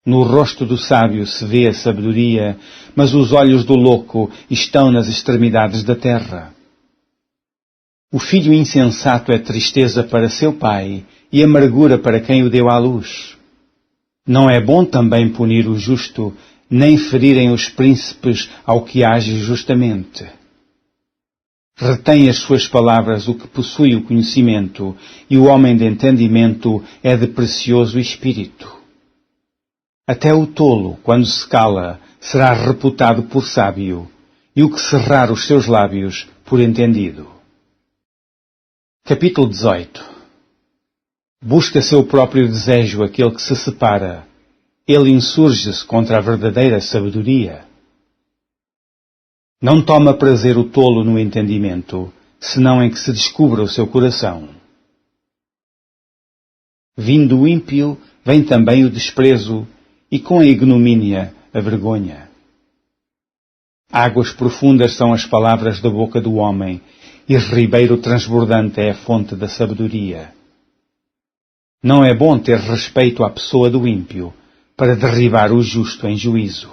No rosto do sábio se vê a sabedoria, mas os olhos do louco estão nas extremidades da terra. O filho insensato é tristeza para seu pai e amargura para quem o deu à luz. Não é bom também punir o justo, nem ferirem os príncipes ao que age justamente. Retém as suas palavras o que possui o conhecimento, e o homem de entendimento é de precioso espírito. Até o tolo, quando se cala, será reputado por sábio, e o que cerrar os seus lábios por entendido. Capítulo 18. Busca seu próprio desejo aquele que se separa. Ele insurge-se contra a verdadeira sabedoria. Não toma prazer o tolo no entendimento, senão em que se descubra o seu coração. Vindo o ímpio, vem também o desprezo, e com a ignomínia, a vergonha. Águas profundas são as palavras da boca do homem, e ribeiro transbordante é a fonte da sabedoria. Não é bom ter respeito à pessoa do ímpio, para derribar o justo em juízo.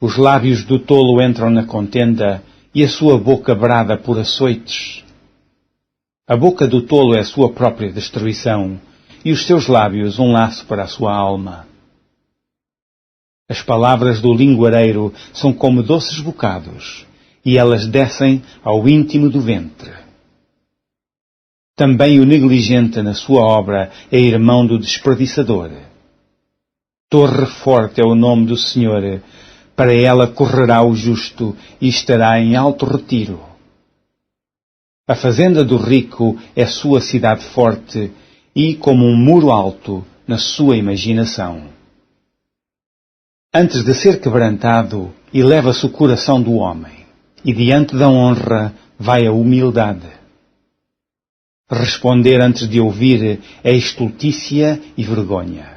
Os lábios do tolo entram na contenda, e a sua boca brada por açoites. A boca do tolo é a sua própria destruição, e os seus lábios um laço para a sua alma. As palavras do linguareiro são como doces bocados, e elas descem ao íntimo do ventre. Também o negligente na sua obra é irmão do desperdiçador. Torre forte é o nome do Senhor, para ela correrá o justo e estará em alto retiro. A fazenda do rico é sua cidade forte e como um muro alto na sua imaginação. Antes de ser quebrantado, eleva-se o coração do homem, e diante da honra vai a humildade. Responder antes de ouvir é estultícia e vergonha.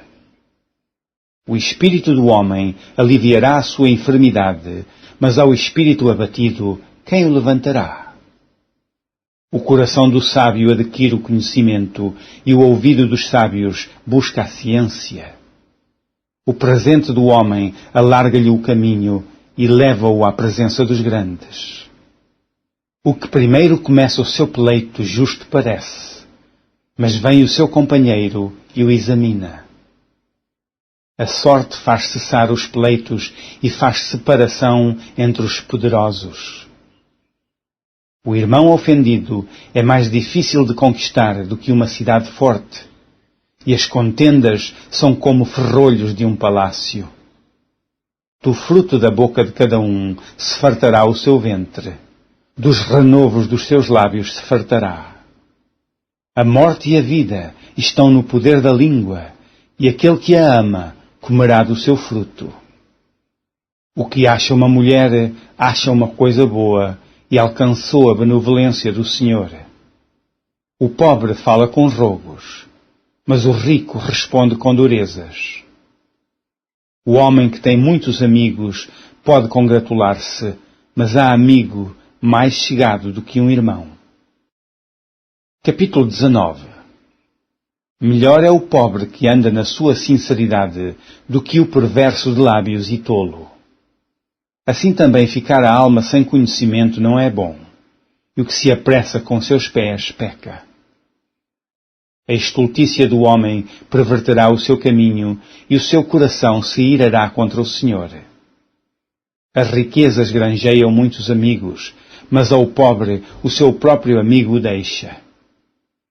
O espírito do homem aliviará a sua enfermidade, mas ao espírito abatido, quem o levantará? O coração do sábio adquire o conhecimento, e o ouvido dos sábios busca a ciência. O presente do homem alarga-lhe o caminho e leva-o à presença dos grandes. O que primeiro começa o seu pleito justo parece, mas vem o seu companheiro e o examina. A sorte faz cessar os pleitos e faz separação entre os poderosos. O irmão ofendido é mais difícil de conquistar do que uma cidade forte, e as contendas são como ferrolhos de um palácio. Do fruto da boca de cada um se fartará o seu ventre, dos renovos dos seus lábios se fartará. A morte e a vida estão no poder da língua, e aquele que a ama comerá do seu fruto. O que acha uma mulher, acha uma coisa boa, e alcançou a benevolência do Senhor. O pobre fala com rogos, mas o rico responde com durezas. O homem que tem muitos amigos pode congratular-se, mas há amigo mais chegado do que um irmão. Capítulo 19. Melhor é o pobre que anda na sua sinceridade do que o perverso de lábios e tolo. Assim também ficar a alma sem conhecimento não é bom, e o que se apressa com seus pés peca. A estultícia do homem perverterá o seu caminho, e o seu coração se irará contra o Senhor. As riquezas granjeiam muitos amigos, mas ao pobre o seu próprio amigo o deixa.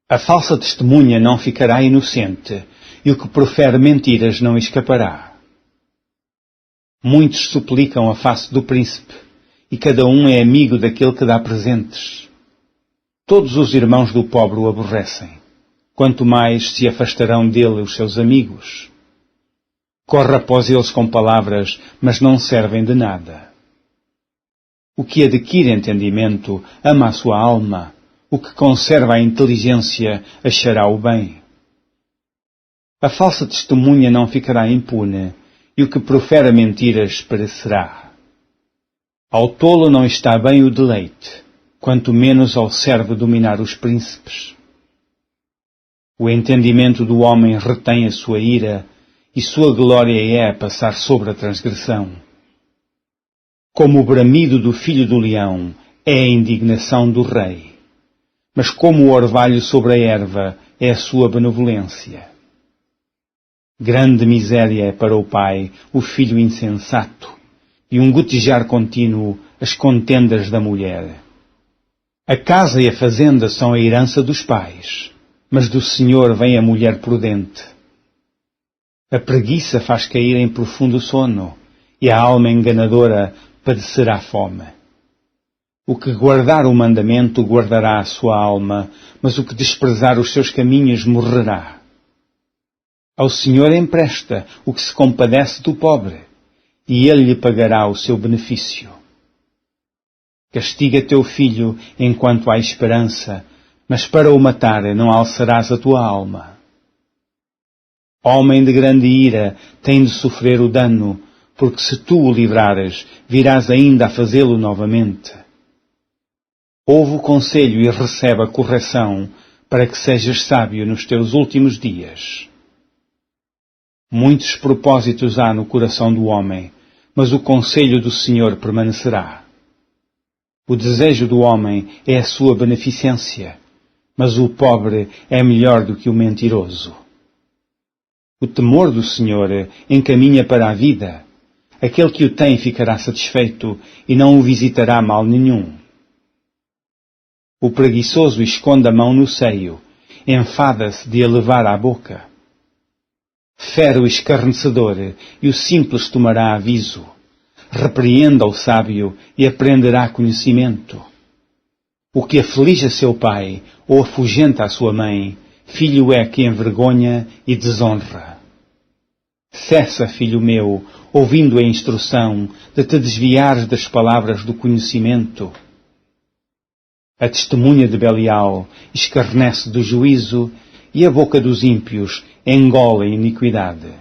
A falsa testemunha não ficará inocente, e o que profere mentiras não escapará. Muitos suplicam a face do príncipe, e cada um é amigo daquele que dá presentes. Todos os irmãos do pobre o aborrecem, quanto mais se afastarão dele os seus amigos. Corre após eles com palavras, mas não servem de nada. O que adquire entendimento ama a sua alma, o que conserva a inteligência achará o bem. A falsa testemunha não ficará impune, e o que profere mentiras perecerá. Ao tolo não está bem o deleite, quanto menos ao servo dominar os príncipes. O entendimento do homem retém a sua ira, e sua glória é passar sobre a transgressão. Como o bramido do filho do leão é a indignação do rei, mas como o orvalho sobre a erva é a sua benevolência. Grande miséria é para o pai o filho insensato, e um gotejar contínuo as contendas da mulher. A casa e a fazenda são a herança dos pais, mas do Senhor vem a mulher prudente. A preguiça faz cair em profundo sono, e a alma enganadora padecerá fome. O que guardar o mandamento guardará a sua alma, mas o que desprezar os seus caminhos morrerá. Ao Senhor empresta o que se compadece do pobre, e ele lhe pagará o seu benefício. Castiga teu filho enquanto há esperança, mas para o matar não alçarás a tua alma. Homem de grande ira tem de sofrer o dano, porque se tu o livrares, virás ainda a fazê-lo novamente. Ouve o conselho e recebe a correção, para que sejas sábio nos teus últimos dias. Muitos propósitos há no coração do homem, mas o conselho do Senhor permanecerá. O desejo do homem é a sua beneficência, mas o pobre é melhor do que o mentiroso. O temor do Senhor encaminha para a vida. Aquele que o tem ficará satisfeito e não o visitará mal nenhum. O preguiçoso esconde a mão no seio, enfada-se de a levar à boca. Fere o escarnecedor e o simples tomará aviso. Repreenda o sábio e aprenderá conhecimento. O que aflige a seu pai ou afugenta a sua mãe, filho é que envergonha e desonra. Cessa, filho meu, ouvindo a instrução, de te desviares das palavras do conhecimento. A testemunha de Belial escarnece do juízo, e a boca dos ímpios engole a iniquidade.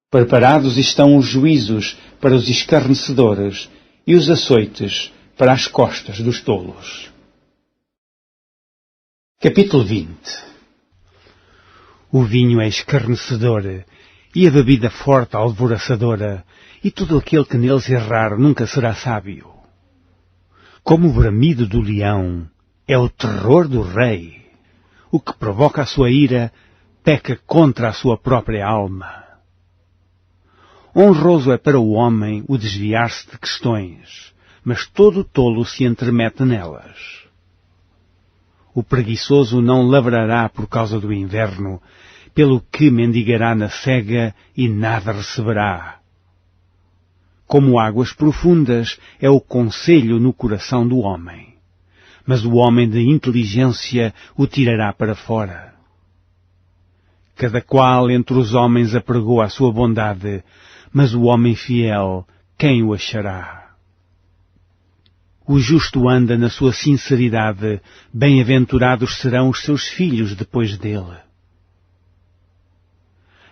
Preparados estão os juízos para os escarnecedores, e os açoites para as costas dos tolos. Capítulo 20. O vinho é escarnecedor, e a bebida forte alvoraçadora, e todo aquele que neles errar nunca será sábio. Como o bramido do leão é o terror do rei, o que provoca a sua ira peca contra a sua própria alma. Honroso é para o homem o desviar-se de questões, mas todo tolo se entremete nelas. O preguiçoso não lavrará por causa do inverno, pelo que mendigará na cega e nada receberá. Como águas profundas é o conselho no coração do homem, mas o homem de inteligência o tirará para fora. Cada qual entre os homens apregoa a sua bondade, mas o homem fiel, quem o achará? O justo anda na sua sinceridade, bem-aventurados serão os seus filhos depois dele.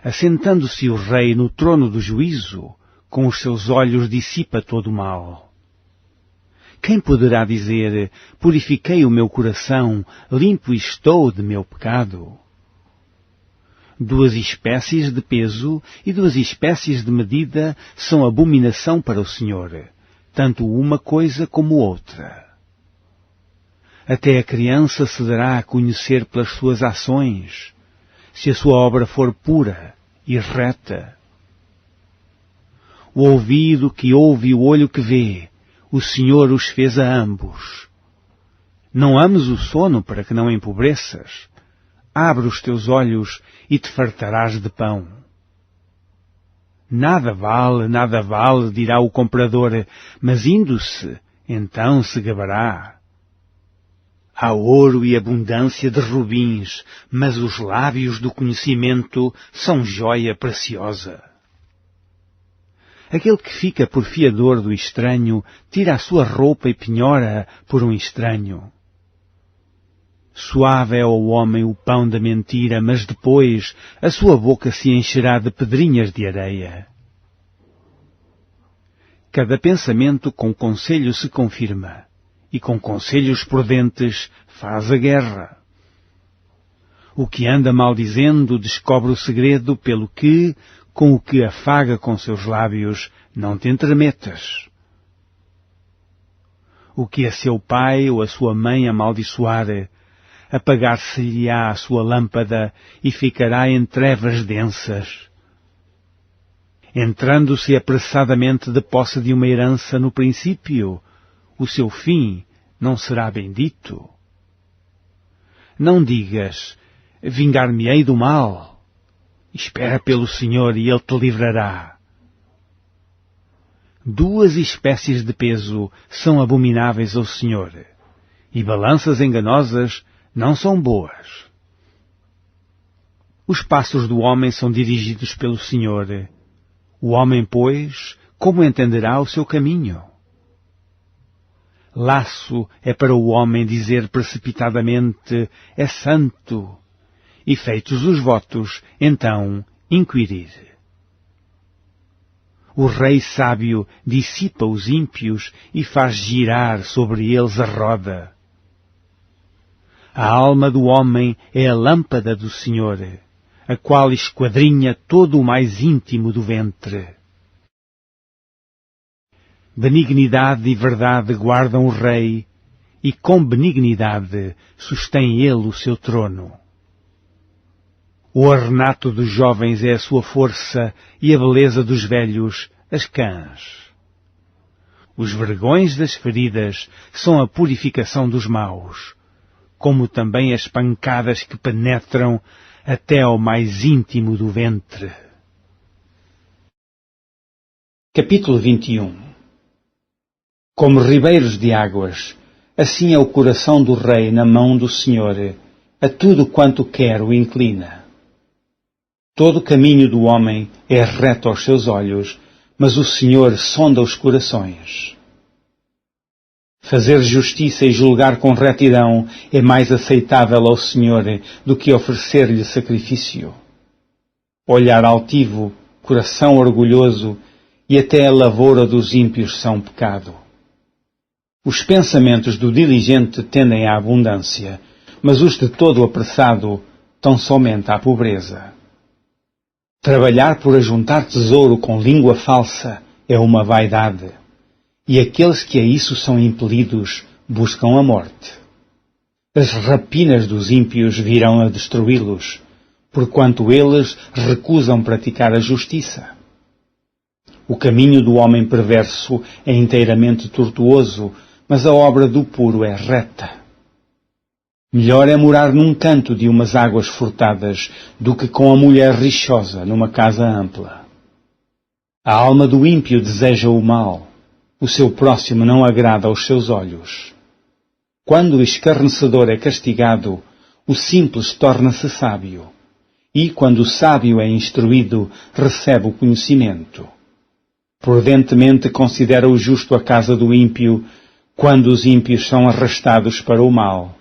Assentando-se o rei no trono do juízo, com os seus olhos dissipa todo o mal. Quem poderá dizer, purifiquei o meu coração, limpo estou de meu pecado? 2 espécies de peso e 2 espécies de medida são abominação para o Senhor, tanto uma coisa como outra. Até a criança se dará a conhecer pelas suas ações, se a sua obra for pura e reta. O ouvido que ouve e o olho que vê, o Senhor os fez a ambos. Não ames o sono para que não empobreças. Abre os teus olhos e te fartarás de pão. Nada vale, dirá o comprador, mas indo-se, então se gabará. Há ouro e abundância de rubins, mas os lábios do conhecimento são joia preciosa. Aquele que fica por fiador do estranho, tira a sua roupa e penhora por um estranho. Suave é ao homem o pão da mentira, mas depois a sua boca se encherá de pedrinhas de areia. Cada pensamento com conselho se confirma, e com conselhos prudentes faz a guerra. O que anda maldizendo descobre o segredo pelo que, com o que afaga com seus lábios, não te entremetas. O que a seu pai ou a sua mãe amaldiçoar, apagar-se-lhe-á a sua lâmpada e ficará em trevas densas. Entrando-se apressadamente de posse de uma herança no princípio, o seu fim não será bendito. Não digas, vingar-me-ei do mal. Espera pelo Senhor e Ele te livrará. Duas espécies de peso são abomináveis ao Senhor, e balanças enganosas não são boas. Os passos do homem são dirigidos pelo Senhor. O homem, pois, como entenderá o seu caminho? Laço é para o homem dizer precipitadamente, é santo, e feitos os votos, então, inquirir. O rei sábio dissipa os ímpios e faz girar sobre eles a roda. A alma do homem é a lâmpada do Senhor, a qual esquadrinha todo o mais íntimo do ventre. Benignidade e verdade guardam o rei, e com benignidade sustém ele o seu trono. O ornato dos jovens é a sua força, e a beleza dos velhos, as cãs. Os vergões das feridas são a purificação dos maus, como também as pancadas que penetram até ao mais íntimo do ventre. Capítulo 21. Como ribeiros de águas, assim é o coração do rei na mão do Senhor, a tudo quanto quer o inclina. Todo o caminho do homem é reto aos seus olhos, mas o Senhor sonda os corações. Fazer justiça e julgar com retidão é mais aceitável ao Senhor do que oferecer-lhe sacrifício. Olhar altivo, coração orgulhoso e até a lavoura dos ímpios são pecado. Os pensamentos do diligente tendem à abundância, mas os de todo apressado tão somente à pobreza. Trabalhar por ajuntar tesouro com língua falsa é uma vaidade, e aqueles que a isso são impelidos buscam a morte. As rapinas dos ímpios virão a destruí-los, porquanto eles recusam praticar a justiça. O caminho do homem perverso é inteiramente tortuoso, mas a obra do puro é reta. Melhor é morar num canto de umas águas furtadas do que com a mulher rixosa numa casa ampla. A alma do ímpio deseja o mal, o seu próximo não agrada aos seus olhos. Quando o escarnecedor é castigado, o simples torna-se sábio, e quando o sábio é instruído, recebe o conhecimento. Prudentemente considera o justo a casa do ímpio, quando os ímpios são arrastados para o mal.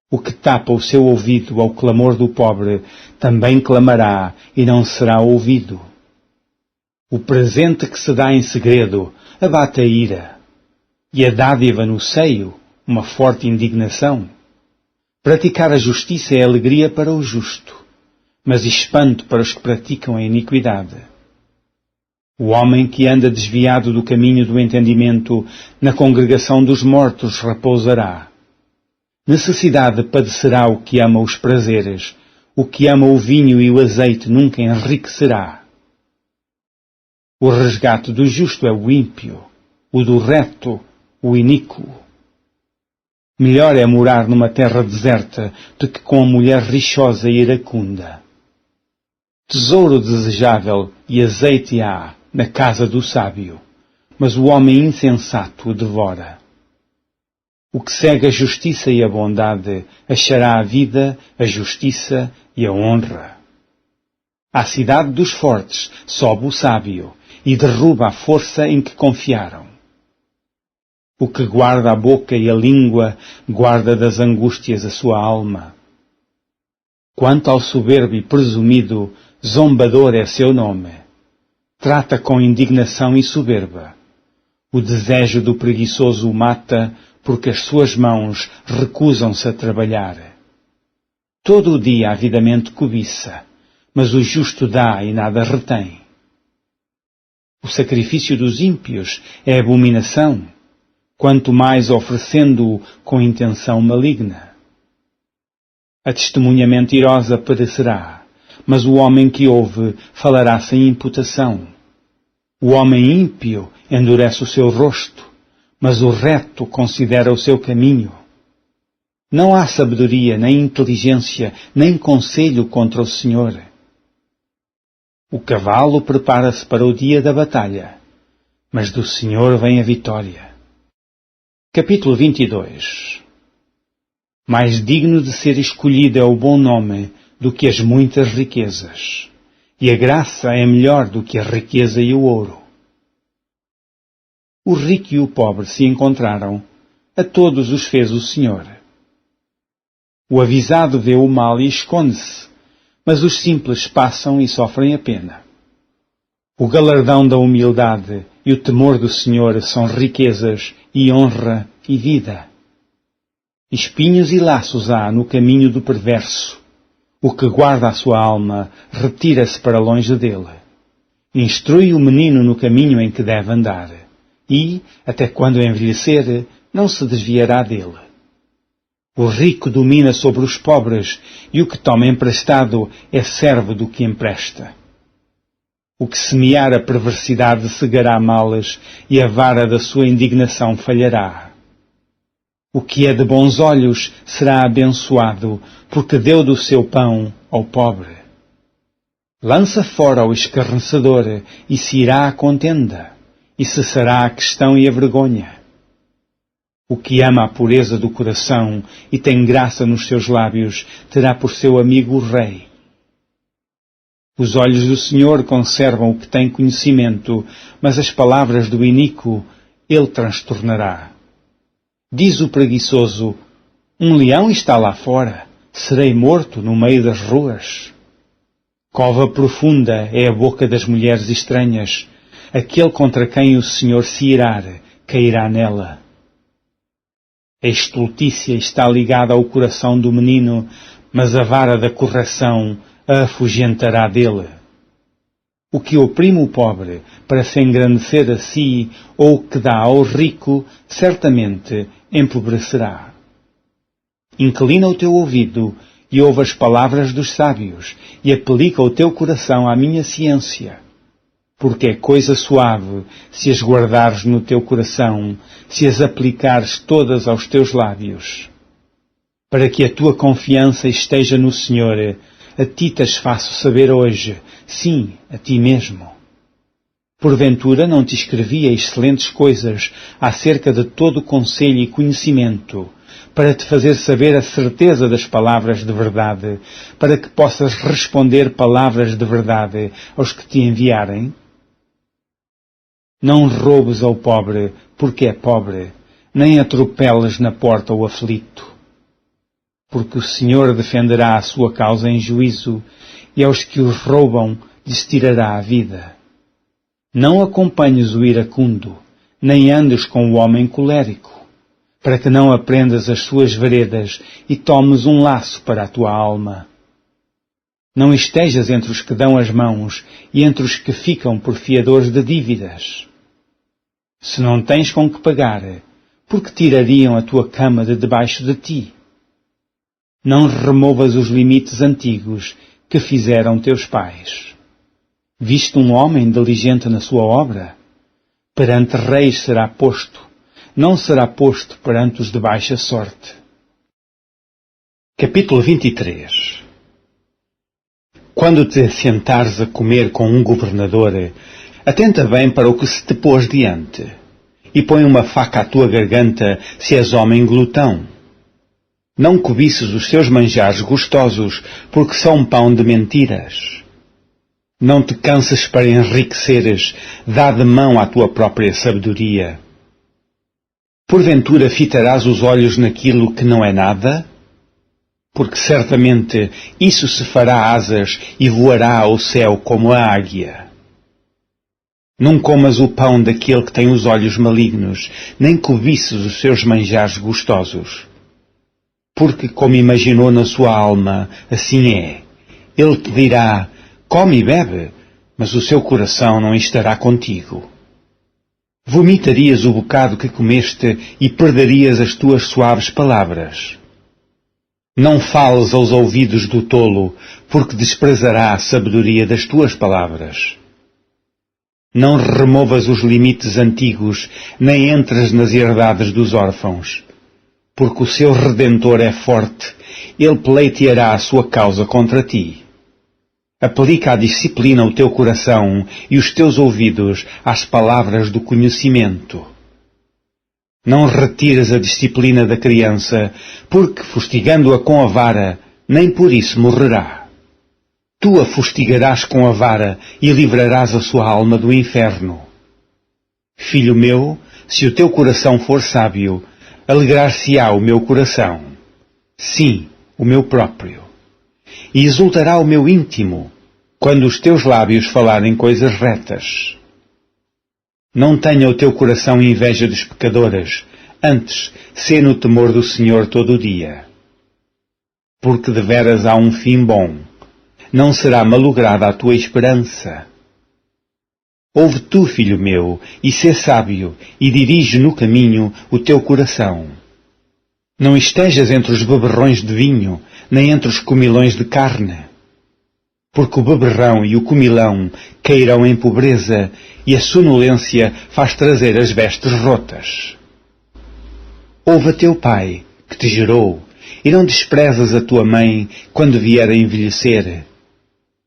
O que tapa o seu ouvido ao clamor do pobre, também clamará e não será ouvido. O presente que se dá em segredo abate a ira, e a dádiva no seio, uma forte indignação. Praticar a justiça é alegria para o justo, mas espanto para os que praticam a iniquidade. O homem que anda desviado do caminho do entendimento, na congregação dos mortos repousará. Necessidade padecerá o que ama os prazeres, o que ama o vinho e o azeite nunca enriquecerá. O resgate do justo é o ímpio, o do reto, o iníquo. Melhor é morar numa terra deserta do que com a mulher rixosa e iracunda. Tesouro desejável e azeite há na casa do sábio, mas o homem insensato o devora. O que segue a justiça e a bondade achará a vida, a justiça e a honra. À cidade dos fortes sobe o sábio e derruba a força em que confiaram. O que guarda a boca e a língua guarda das angústias a sua alma. Quanto ao soberbo e presumido, zombador é seu nome. Trata com indignação e soberba. O desejo do preguiçoso o mata, porque as suas mãos recusam-se a trabalhar. Todo o dia avidamente cobiça, mas o justo dá e nada retém. O sacrifício dos ímpios é abominação, quanto mais oferecendo-o com intenção maligna. A testemunha mentirosa perecerá, mas o homem que ouve falará sem imputação. O homem ímpio endurece o seu rosto, mas o reto considera o seu caminho. Não há sabedoria, nem inteligência, nem conselho contra o Senhor. O cavalo prepara-se para o dia da batalha, mas do Senhor vem a vitória. Capítulo 22. Mais digno de ser escolhido é o bom nome do que as muitas riquezas, e a graça é melhor do que a riqueza e o ouro. O rico e o pobre se encontraram, a todos os fez o Senhor. O avisado vê o mal e esconde-se, mas os simples passam e sofrem a pena. O galardão da humildade e o temor do Senhor são riquezas e honra e vida. Espinhos e laços há no caminho do perverso. O que guarda a sua alma retira-se para longe dele. Instrui o menino no caminho em que deve andar, e, até quando envelhecer, não se desviará dele. O rico domina sobre os pobres, e o que toma emprestado é servo do que empresta. O que semear a perversidade cegará males, e a vara da sua indignação falhará. O que é de bons olhos será abençoado, porque deu do seu pão ao pobre. Lança fora o escarnecedor, e se irá a contenda, e cessará a questão e a vergonha. O que ama a pureza do coração e tem graça nos seus lábios, terá por seu amigo o rei. Os olhos do Senhor conservam o que tem conhecimento, mas as palavras do iníquo ele transtornará. Diz o preguiçoso: um leão está lá fora, serei morto no meio das ruas. Cova profunda é a boca das mulheres estranhas, aquele contra quem o Senhor se irar, cairá nela. A estultícia está ligada ao coração do menino, mas a vara da correção a afugentará dele. O que oprime o pobre para se engrandecer a si, ou o que dá ao rico, certamente empobrecerá. Inclina o teu ouvido e ouve as palavras dos sábios, e aplica o teu coração à minha ciência. Porque é coisa suave se as guardares no teu coração, se as aplicares todas aos teus lábios. Para que a tua confiança esteja no Senhor, a ti te faço saber hoje, sim, a ti mesmo. Porventura não te escrevia excelentes coisas acerca de todo o conselho e conhecimento, para te fazer saber a certeza das palavras de verdade, para que possas responder palavras de verdade aos que te enviarem? Não roubes ao pobre, porque é pobre, nem atropeles na porta o aflito. Porque o Senhor defenderá a sua causa em juízo, e aos que os roubam lhes tirará a vida. Não acompanhes o iracundo, nem andes com o homem colérico, para que não aprendas as suas veredas e tomes um laço para a tua alma. Não estejas entre os que dão as mãos e entre os que ficam por fiadores de dívidas. Se não tens com que pagar, por que tirariam a tua cama de debaixo de ti? Não removas os limites antigos que fizeram teus pais. Viste um homem diligente na sua obra? Perante reis será posto, não será posto perante os de baixa sorte. Capítulo 23. Quando te assentares a comer com um governador, atenta bem para o que se te pôs diante, e põe uma faca à tua garganta se és homem glutão. Não cobices os seus manjares gostosos, porque são pão de mentiras. Não te canses para enriqueceres, dá de mão à tua própria sabedoria. Porventura fitarás os olhos naquilo que não é nada? Porque certamente isso se fará asas e voará ao céu como a águia. Não comas o pão daquele que tem os olhos malignos, nem cobices os seus manjares gostosos. Porque, como imaginou na sua alma, assim é. Ele te dirá, come e bebe, mas o seu coração não estará contigo. Vomitarias o bocado que comeste e perderias as tuas suaves palavras. Não fales aos ouvidos do tolo, porque desprezará a sabedoria das tuas palavras. Não removas os limites antigos, nem entres nas herdades dos órfãos, porque o seu Redentor é forte, ele pleiteará a sua causa contra ti. Aplica a disciplina o teu coração e os teus ouvidos às palavras do conhecimento. Não retires a disciplina da criança, porque, fustigando-a com a vara, nem por isso morrerá. Tu a fustigarás com a vara e livrarás a sua alma do inferno. Filho meu, se o teu coração for sábio, alegrar-se-á o meu coração. Sim, o meu próprio. E exultará o meu íntimo, quando os teus lábios falarem coisas retas. Não tenha o teu coração inveja dos pecadores, antes, sê no temor do Senhor todo o dia. Porque deveras há um fim bom, não será malograda a tua esperança. Ouve tu, filho meu, e sê sábio, e dirige no caminho o teu coração. Não estejas entre os beberrões de vinho, nem entre os comilões de carne. Porque o beberrão e o comilão cairão em pobreza, e a sonolência faz trazer as vestes rotas. Ouve a teu pai, que te gerou, e não desprezas a tua mãe quando vier a envelhecer.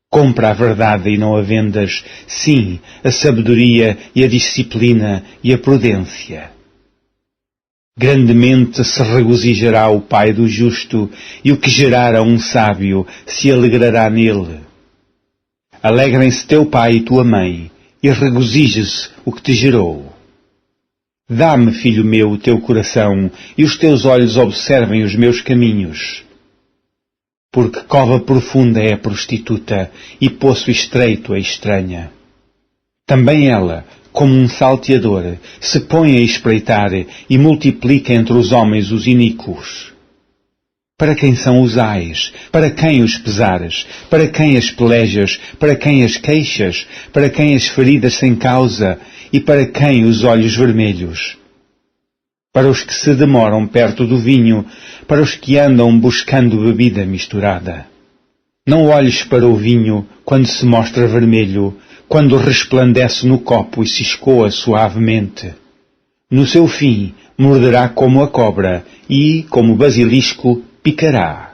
Compra a verdade e não a vendas, sim, a sabedoria e a disciplina e a prudência. Grandemente se regozijará o pai do justo, e o que gerar a um sábio se alegrará nele. Alegrem-se teu pai e tua mãe, e regozije-se o que te gerou. Dá-me, filho meu, o teu coração, e os teus olhos observem os meus caminhos. Porque cova profunda é a prostituta, e poço estreito a estranha. Também ela, como um salteador, se põe a espreitar e multiplica entre os homens os iníquos. Para quem são os ais? Para quem os pesares? Para quem as pelejas? Para quem as queixas? Para quem as feridas sem causa? E para quem os olhos vermelhos? Para os que se demoram perto do vinho, para os que andam buscando bebida misturada. Não olhes para o vinho quando se mostra vermelho, quando resplandece no copo e se escoa suavemente. No seu fim, morderá como a cobra e, como o basilisco, picará.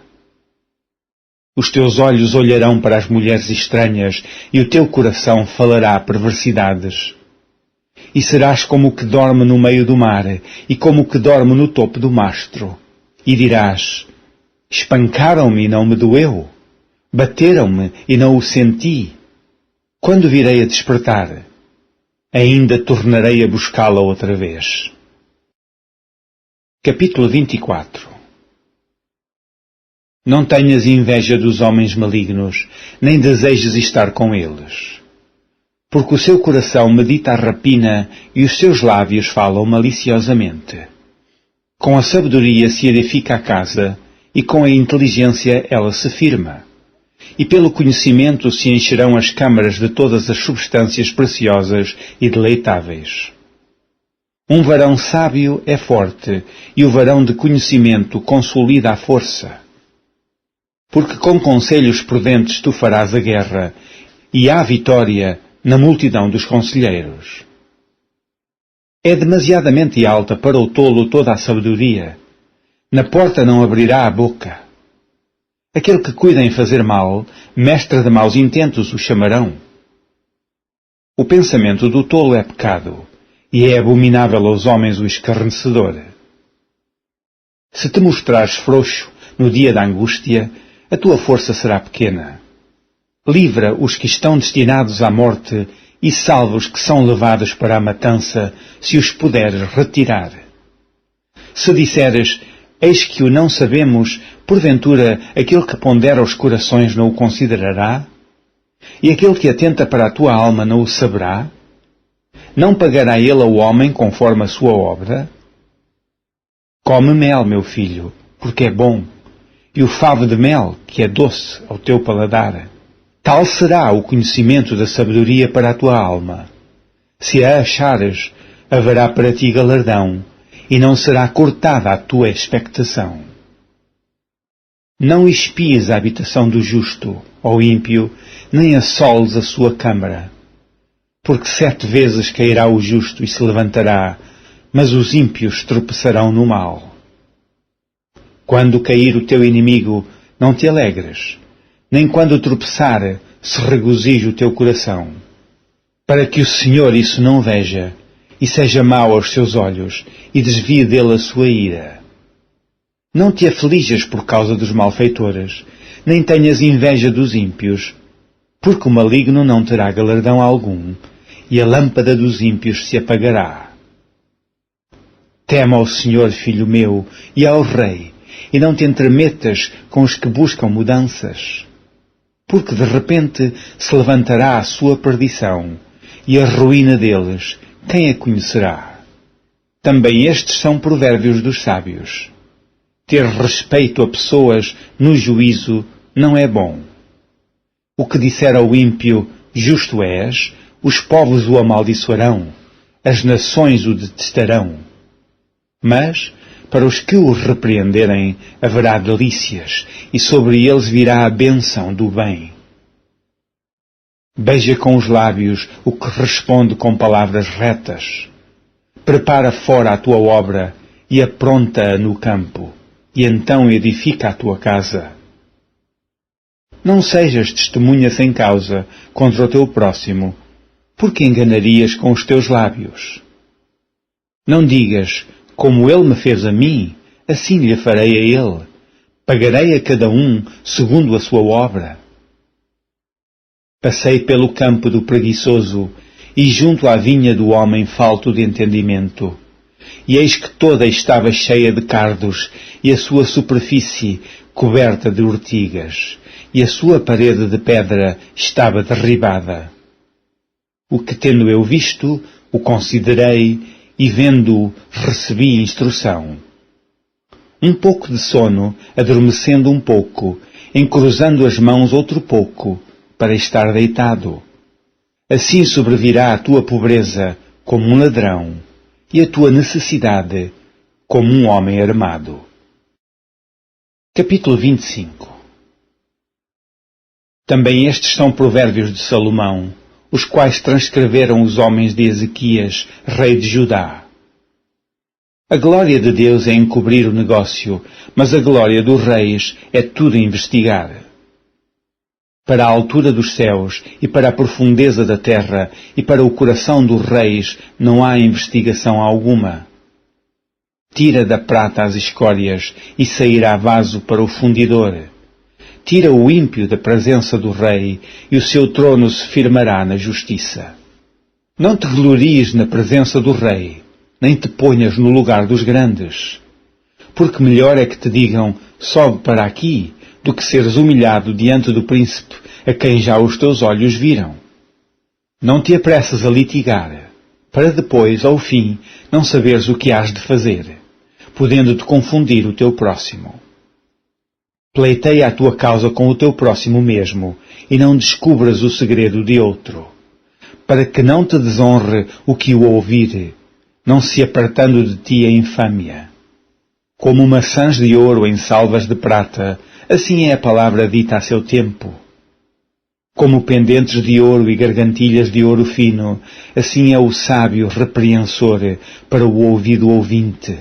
Os teus olhos olharão para as mulheres estranhas e o teu coração falará perversidades. E serás como o que dorme no meio do mar e como o que dorme no topo do mastro. E dirás, espancaram-me e não me doeu. Bateram-me e não o senti. Quando virei a despertar, ainda tornarei a buscá-la outra vez. Capítulo 24. Não tenhas inveja dos homens malignos, nem desejes estar com eles. Porque o seu coração medita a rapina e os seus lábios falam maliciosamente. Com a sabedoria se edifica a casa, e com a inteligência ela se firma. E pelo conhecimento se encherão as câmaras de todas as substâncias preciosas e deleitáveis. Um varão sábio é forte, e o varão de conhecimento consolida a força. Porque com conselhos prudentes tu farás a guerra, e há vitória na multidão dos conselheiros. É demasiadamente alta para o tolo toda a sabedoria. Na porta não abrirá a boca. Aquele que cuida em fazer mal, mestre de maus intentos o chamarão. O pensamento do tolo é pecado, e é abominável aos homens o escarnecedor. Se te mostrares frouxo no dia da angústia, a tua força será pequena. Livra os que estão destinados à morte e salva os que são levados para a matança, se os puderes retirar. Se disseres, eis que o não sabemos, porventura aquele que pondera os corações não o considerará? E aquele que atenta para a tua alma não o saberá? Não pagará ele ao homem conforme a sua obra? Come mel, meu filho, porque é bom, e o favo de mel, que é doce ao teu paladar. Tal será o conhecimento da sabedoria para a tua alma. Se a achares, haverá para ti galardão, e não será cortada a tua expectação. Não espies a habitação do justo, ó ímpio, nem assoles a sua câmara. Porque 7 vezes cairá o justo e se levantará, mas os ímpios tropeçarão no mal. Quando cair o teu inimigo, não te alegres, nem quando tropeçar, se regozije o teu coração. Para que o Senhor isso não veja, e seja mau aos seus olhos, e desvie dele a sua ira. Não te aflijas por causa dos malfeitores, nem tenhas inveja dos ímpios, porque o maligno não terá galardão algum, e a lâmpada dos ímpios se apagará. Tema ao Senhor, filho meu, e ao Rei, e não te entremetas com os que buscam mudanças, porque de repente se levantará a sua perdição, e a ruína deles, quem a conhecerá? Também estes são provérbios dos sábios. Ter respeito a pessoas no juízo não é bom. O que disser ao ímpio, justo és, os povos o amaldiçoarão, as nações o detestarão. Mas, para os que o repreenderem, haverá delícias, e sobre eles virá a bênção do bem. Beija com os lábios o que responde com palavras retas. Prepara fora a tua obra e apronta-a no campo, e então edifica a tua casa. Não sejas testemunha sem causa contra o teu próximo, porque enganarias com os teus lábios. Não digas, como ele me fez a mim, assim lhe farei a ele. Pagarei a cada um segundo a sua obra. Passei pelo campo do preguiçoso e junto à vinha do homem falto de entendimento. E eis que toda estava cheia de cardos, e a sua superfície coberta de urtigas, e a sua parede de pedra estava derribada. O que tendo eu visto, o considerei, e vendo-o, recebi instrução. Um pouco de sono, adormecendo um pouco, encruzando as mãos outro pouco, para estar deitado. Assim sobrevirá a tua pobreza como um ladrão, e a tua necessidade como um homem armado. Capítulo 25. Também estes são provérbios de Salomão, os quais transcreveram os homens de Ezequias, rei de Judá. A glória de Deus é encobrir o negócio, mas a glória dos reis é tudo investigar. Para a altura dos céus, e para a profundeza da terra, e para o coração dos reis, não há investigação alguma. Tira da prata as escórias, e sairá vaso para o fundidor. Tira o ímpio da presença do rei, e o seu trono se firmará na justiça. Não te glories na presença do rei, nem te ponhas no lugar dos grandes. Porque melhor é que te digam, sobe para aqui, do que seres humilhado diante do príncipe, a quem já os teus olhos viram. Não te apressas a litigar, para depois, ao fim, não saberes o que hás de fazer, podendo-te confundir o teu próximo. Pleiteia a tua causa com o teu próximo mesmo, e não descubras o segredo de outro, para que não te desonre o que o ouvir, não se apartando de ti a infâmia. Como maçãs de ouro em salvas de prata, assim é a palavra dita a seu tempo. Como pendentes de ouro e gargantilhas de ouro fino, assim é o sábio repreensor para o ouvido ouvinte.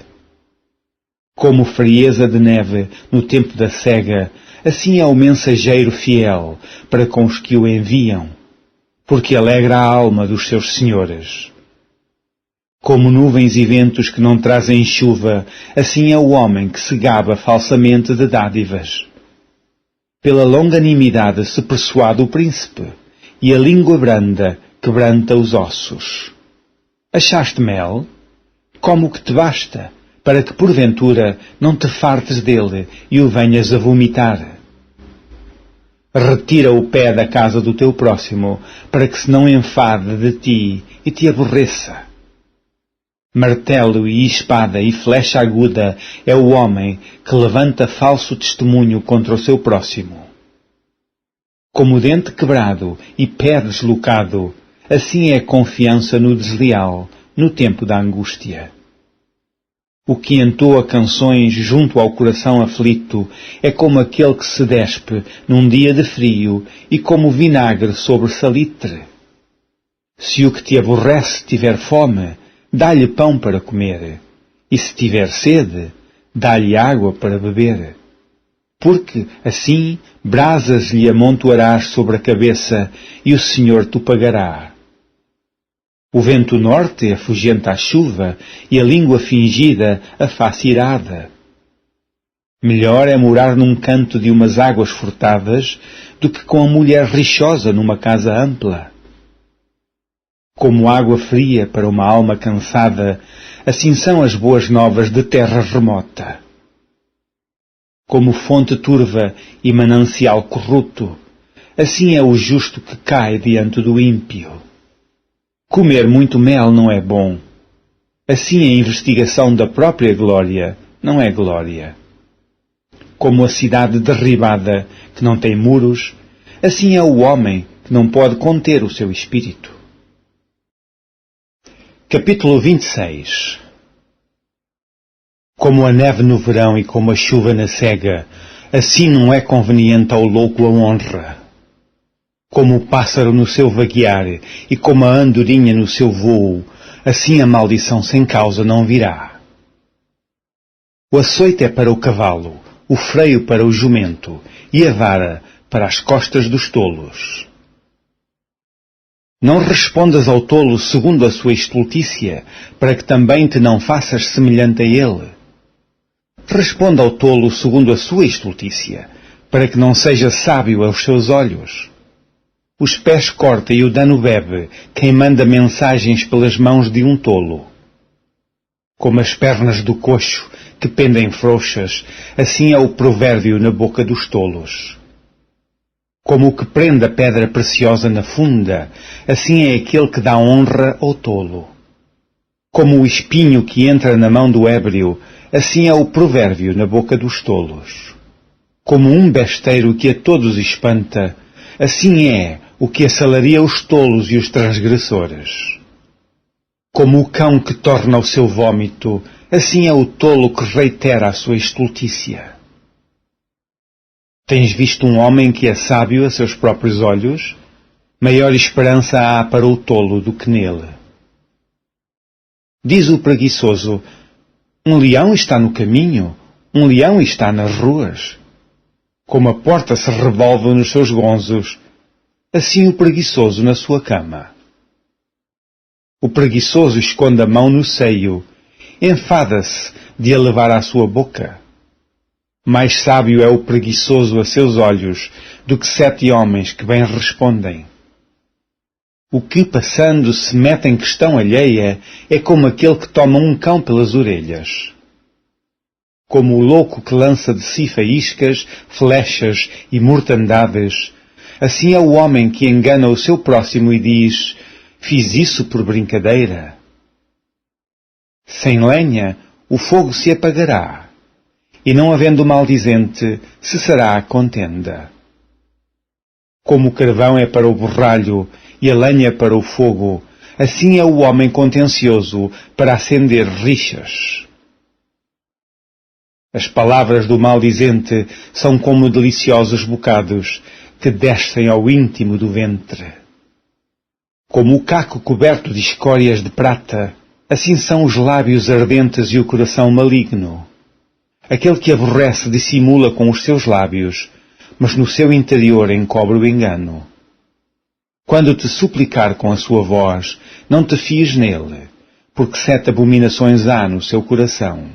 Como frieza de neve no tempo da cega, assim é o mensageiro fiel para com os que o enviam, porque alegra a alma dos seus senhores. Como nuvens e ventos que não trazem chuva, assim é o homem que se gaba falsamente de dádivas. Pela longanimidade se persuade o príncipe, e a língua branda quebranta os ossos. Achaste mel? Come o que te basta, para que porventura não te fartes dele e o venhas a vomitar. Retira o pé da casa do teu próximo, para que se não enfade de ti e te aborreça. Martelo e espada e flecha aguda é o homem que levanta falso testemunho contra o seu próximo. Como dente quebrado e pé deslocado, assim é a confiança no desleal, no tempo da angústia. O que entoa canções junto ao coração aflito é como aquele que se despe num dia de frio e como vinagre sobre salitre. Se o que te aborrece tiver fome, dá-lhe pão para comer, e se tiver sede, dá-lhe água para beber. Porque, assim, brasas lhe amontoarás sobre a cabeça, e o Senhor te pagará. O vento norte afugenta a chuva, e a língua fingida a face irada. Melhor é morar num canto de umas águas furtadas, do que com a mulher rixosa numa casa ampla. Como água fria para uma alma cansada, assim são as boas novas de terra remota. Como fonte turva e manancial corrupto, assim é o justo que cai diante do ímpio. Comer muito mel não é bom. Assim a investigação da própria glória não é glória. Como a cidade derribada que não tem muros, assim é o homem que não pode conter o seu espírito. Capítulo 26. Como a neve no verão e como a chuva na cega, assim não é conveniente ao louco a honra. Como o pássaro no seu vaguear e como a andorinha no seu vôo, assim a maldição sem causa não virá. O açoite é para o cavalo, o freio para o jumento e a vara para as costas dos tolos. Não respondas ao tolo segundo a sua estultícia, para que também te não faças semelhante a ele. Responda ao tolo segundo a sua estultícia, para que não seja sábio aos seus olhos. Os pés corta e o dano bebe, quem manda mensagens pelas mãos de um tolo. Como as pernas do coxo, que pendem frouxas, assim é o provérbio na boca dos tolos. Como o que prende a pedra preciosa na funda, assim é aquele que dá honra ao tolo. Como o espinho que entra na mão do ébrio, assim é o provérbio na boca dos tolos. Como um besteiro que a todos espanta, assim é o que assalaria os tolos e os transgressores. Como o cão que torna o seu vômito, assim é o tolo que reitera a sua estultícia. Tens visto um homem que é sábio a seus próprios olhos? Maior esperança há para o tolo do que nele. Diz o preguiçoso: um leão está no caminho, um leão está nas ruas. Como a porta se revolve nos seus gonzos, assim o preguiçoso na sua cama. O preguiçoso esconde a mão no seio, enfada-se de a levar à sua boca. Mais sábio é o preguiçoso a seus olhos do que 7 homens que bem respondem. O que, passando, se mete em questão alheia é como aquele que toma um cão pelas orelhas. Como o louco que lança de si faíscas, flechas e mortandades, assim é o homem que engana o seu próximo e diz: fiz isso por brincadeira. Sem lenha, o fogo se apagará. E não havendo maldizente, cessará a contenda. Como o carvão é para o borralho e a lenha para o fogo, assim é o homem contencioso para acender rixas. As palavras do maldizente são como deliciosos bocados que descem ao íntimo do ventre. Como o caco coberto de escórias de prata, assim são os lábios ardentes e o coração maligno. Aquele que aborrece dissimula com os seus lábios, mas no seu interior encobre o engano. Quando te suplicar com a sua voz, não te fies nele, porque 7 abominações há no seu coração.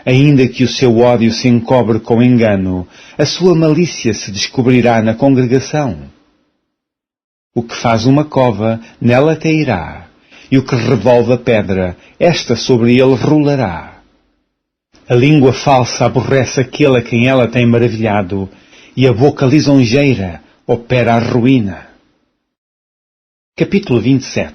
Ainda que o seu ódio se encobre com engano, a sua malícia se descobrirá na congregação. O que faz uma cova, nela cairá, e o que revolve a pedra, esta sobre ele rolará. A língua falsa aborrece aquele a quem ela tem maravilhado, e a boca lisonjeira opera a ruína. Capítulo 27.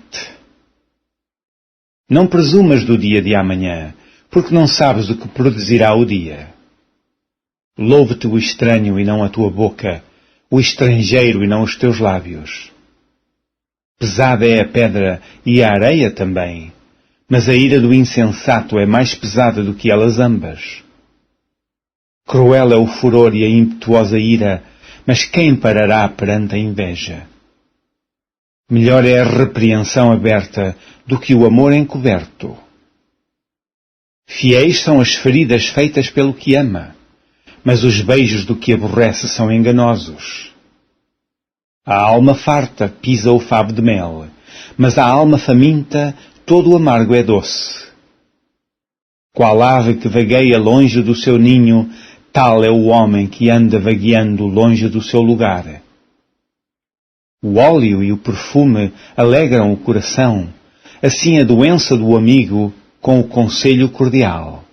Não presumas do dia de amanhã, porque não sabes o que produzirá o dia. Louve-te o estranho e não a tua boca, o estrangeiro e não os teus lábios. Pesada é a pedra e a areia também, mas a ira do insensato é mais pesada do que elas ambas. Cruel é o furor e a impetuosa ira, mas quem parará perante a inveja? Melhor é a repreensão aberta do que o amor encoberto. Fiéis são as feridas feitas pelo que ama, mas os beijos do que aborrece são enganosos. A alma farta pisa o favo de mel, mas a alma faminta todo o amargo é doce. Qual ave que vagueia longe do seu ninho, tal é o homem que anda vagueando longe do seu lugar. O óleo e o perfume alegram o coração, assim a doença do amigo com o conselho cordial.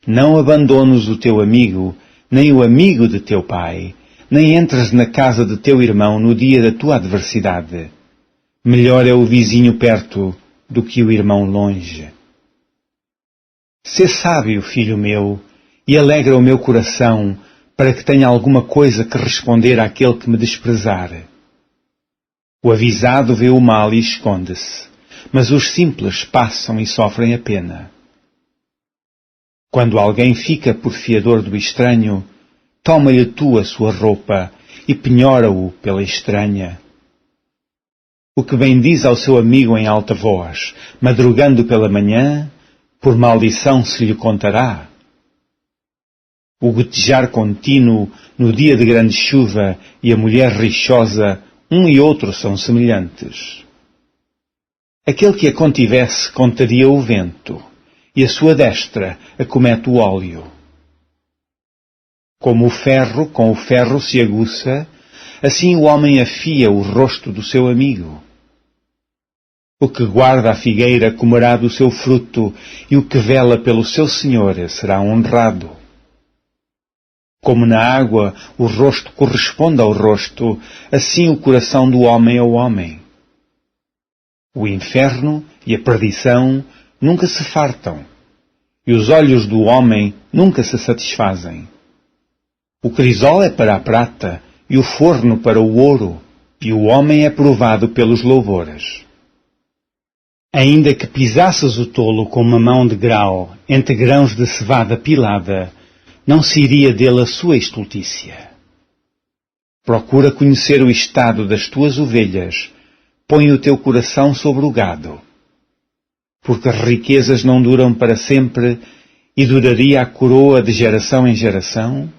Não abandones o teu amigo, nem o amigo de teu pai, nem entres na casa de teu irmão no dia da tua adversidade. Melhor é o vizinho perto do que o irmão longe. Sê sábio, filho meu, e alegra o meu coração, para que tenha alguma coisa que responder àquele que me desprezar. O avisado vê o mal e esconde-se, mas os simples passam e sofrem a pena. Quando alguém fica por fiador do estranho, toma-lhe tu a sua roupa e penhora-o pela estranha. O que bendiz ao seu amigo em alta voz, madrugando pela manhã, por maldição se lhe contará. O gotejar contínuo no dia de grande chuva e a mulher rixosa, um e outro são semelhantes. Aquele que a contivesse contaria o vento, e a sua destra acomete o óleo. Como o ferro com o ferro se aguça, assim o homem afia o rosto do seu amigo. O que guarda a figueira comerá do seu fruto, e o que vela pelo seu senhor será honrado. Como na água o rosto corresponde ao rosto, assim o coração do homem ao homem. O inferno e a perdição nunca se fartam, e os olhos do homem nunca se satisfazem. O crisol é para a prata, e o forno para o ouro, e o homem é provado pelos louvores. Ainda que pisasses o tolo com uma mão de grau entre grãos de cevada pilada, não se iria dele a sua estultícia. Procura conhecer o estado das tuas ovelhas, põe o teu coração sobre o gado. Porque as riquezas não duram para sempre, e duraria a coroa de geração em geração?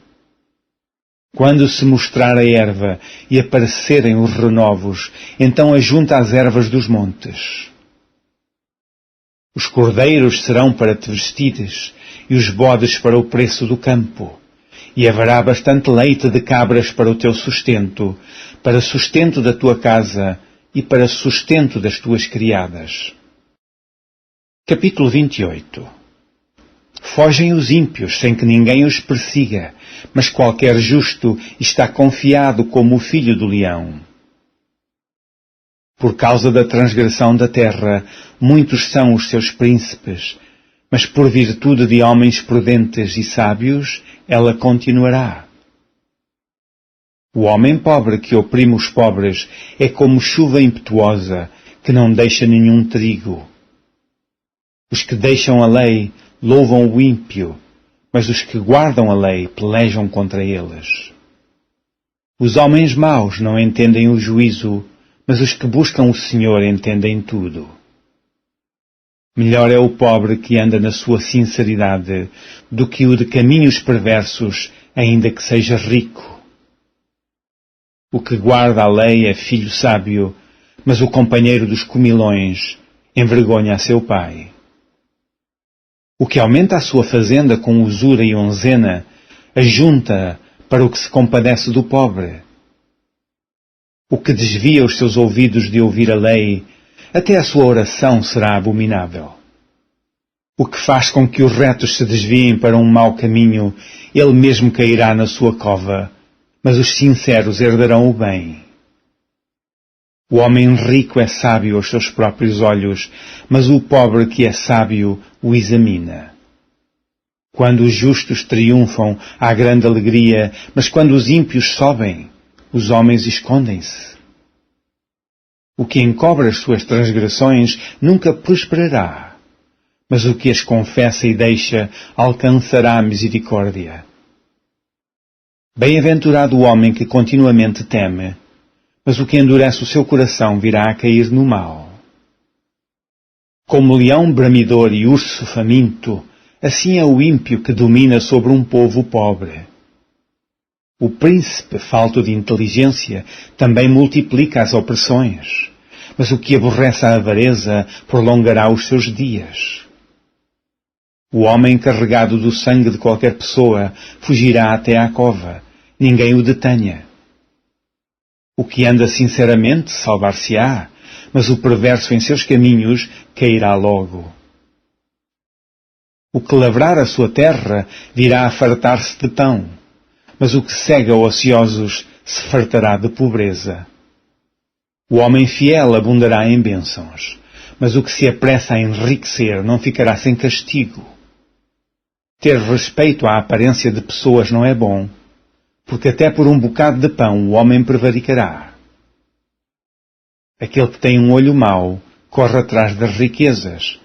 Quando se mostrar a erva e aparecerem os renovos, então ajunta as ervas dos montes. Os cordeiros serão para te vestires, e os bodes para o preço do campo. E haverá bastante leite de cabras para o teu sustento, para sustento da tua casa e para sustento das tuas criadas. Capítulo 28. Fogem os ímpios sem que ninguém os persiga, mas qualquer justo está confiado como o filho do leão. Por causa da transgressão da terra, muitos são os seus príncipes, mas por virtude de homens prudentes e sábios, ela continuará. O homem pobre que oprime os pobres é como chuva impetuosa, que não deixa nenhum trigo. Os que deixam a lei louvam o ímpio, mas os que guardam a lei pelejam contra eles. Os homens maus não entendem o juízo, mas os que buscam o Senhor entendem tudo. Melhor é o pobre que anda na sua sinceridade do que o de caminhos perversos, ainda que seja rico. O que guarda a lei é filho sábio, mas o companheiro dos comilões envergonha a seu pai. O que aumenta a sua fazenda com usura e onzena, ajunta-a para o que se compadece do pobre. O que desvia os seus ouvidos de ouvir a lei, até a sua oração será abominável. O que faz com que os retos se desviem para um mau caminho, ele mesmo cairá na sua cova, mas os sinceros herdarão o bem. O homem rico é sábio aos seus próprios olhos, mas o pobre que é sábio o examina. Quando os justos triunfam, há grande alegria, mas quando os ímpios sobem, os homens escondem-se. O que encobre as suas transgressões nunca prosperará, mas o que as confessa e deixa alcançará a misericórdia. Bem-aventurado o homem que continuamente teme, mas o que endurece o seu coração virá a cair no mal. Como leão bramidor e urso faminto, assim é o ímpio que domina sobre um povo pobre. O príncipe, falto de inteligência, também multiplica as opressões, mas o que aborrece a avareza prolongará os seus dias. O homem carregado do sangue de qualquer pessoa fugirá até à cova, ninguém o detenha. O que anda sinceramente salvar-se-á, mas o perverso em seus caminhos cairá logo. O que lavrar a sua terra virá a fartar-se de pão, mas o que cega ociosos se fartará de pobreza. O homem fiel abundará em bênçãos, mas o que se apressa a enriquecer não ficará sem castigo. Ter respeito à aparência de pessoas não é bom, porque até por um bocado de pão o homem prevaricará. Aquele que tem um olho mau corre atrás das riquezas,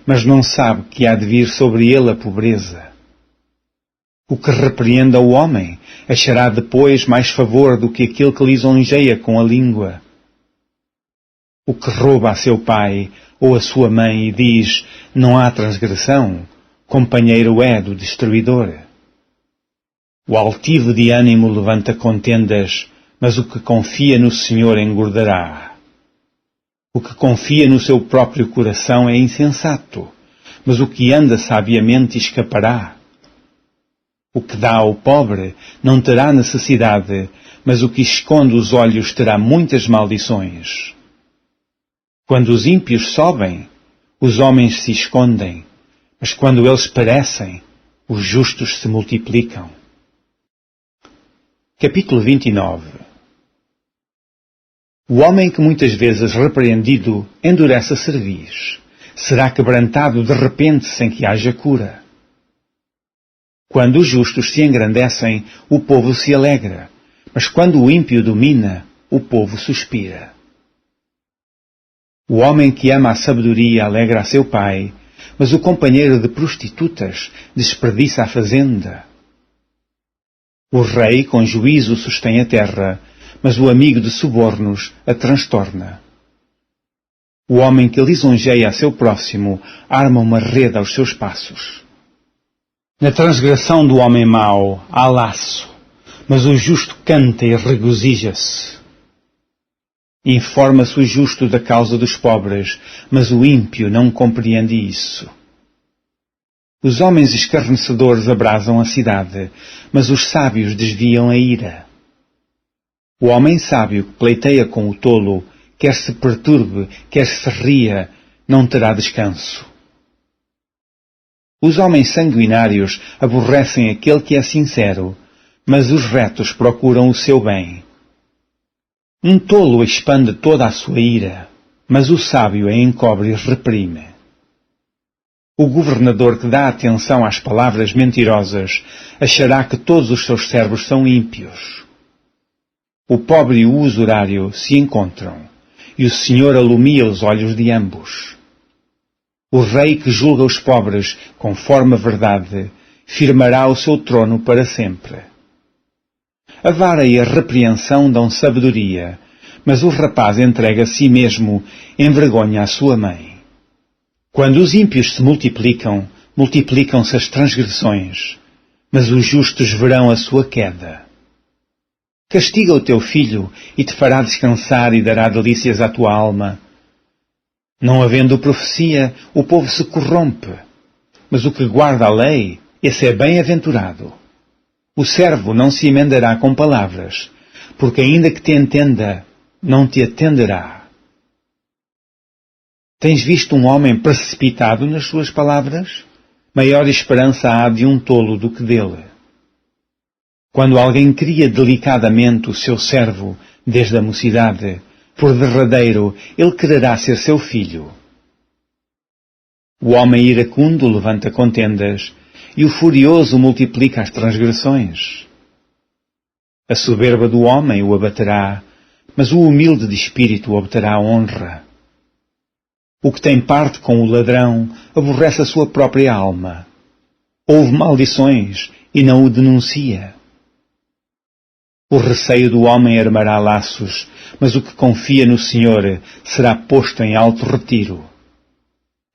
mas não sabe que há de vir sobre ele a pobreza. O que repreende ao homem achará depois mais favor do que aquele que lisonjeia com a língua. O que rouba a seu pai ou a sua mãe e diz, não há transgressão, companheiro é do destruidor. O altivo de ânimo levanta contendas, mas o que confia no Senhor engordará. O que confia no seu próprio coração é insensato, mas o que anda sabiamente escapará. O que dá ao pobre não terá necessidade, mas o que esconde os olhos terá muitas maldições. Quando os ímpios sobem, os homens se escondem, mas quando eles perecem, os justos se multiplicam. Capítulo 29. O homem que muitas vezes repreendido endurece a cerviz, será quebrantado de repente sem que haja cura. Quando os justos se engrandecem, o povo se alegra, mas quando o ímpio domina, o povo suspira. O homem que ama a sabedoria alegra a seu pai, mas o companheiro de prostitutas desperdiça a fazenda. O rei com juízo sustém a terra, mas o amigo de subornos a transtorna. O homem que lisonjeia a seu próximo arma uma rede aos seus passos. Na transgressão do homem mau há laço, mas o justo canta e regozija-se. Informa-se o justo da causa dos pobres, mas o ímpio não compreende isso. Os homens escarnecedores abrasam a cidade, mas os sábios desviam a ira. O homem sábio que pleiteia com o tolo, quer se perturbe, quer se ria, não terá descanso. Os homens sanguinários aborrecem aquele que é sincero, mas os retos procuram o seu bem. Um tolo expande toda a sua ira, mas o sábio a encobre e reprime. O governador que dá atenção às palavras mentirosas achará que todos os seus servos são ímpios. O pobre e o usurário se encontram, e o Senhor alumia os olhos de ambos. O rei que julga os pobres conforme a verdade firmará o seu trono para sempre. A vara e a repreensão dão sabedoria, mas o rapaz entrega a si mesmo, envergonha a sua mãe. Quando os ímpios se multiplicam, multiplicam-se as transgressões, mas os justos verão a sua queda. Castiga o teu filho e te fará descansar e dará delícias à tua alma. Não havendo profecia, o povo se corrompe, mas o que guarda a lei, esse é bem-aventurado. O servo não se emendará com palavras, porque ainda que te entenda, não te atenderá. Tens visto um homem precipitado nas suas palavras? Maior esperança há de um tolo do que dele. Quando alguém cria delicadamente o seu servo desde a mocidade, Por derradeiro, ele quererá ser seu filho. O homem iracundo levanta contendas, e o furioso multiplica as transgressões. A soberba do homem o abaterá, mas o humilde de espírito obterá honra. O que tem parte com o ladrão aborrece a sua própria alma. Ouve maldições e não o denuncia. O receio do homem armará laços, mas o que confia no Senhor será posto em alto retiro.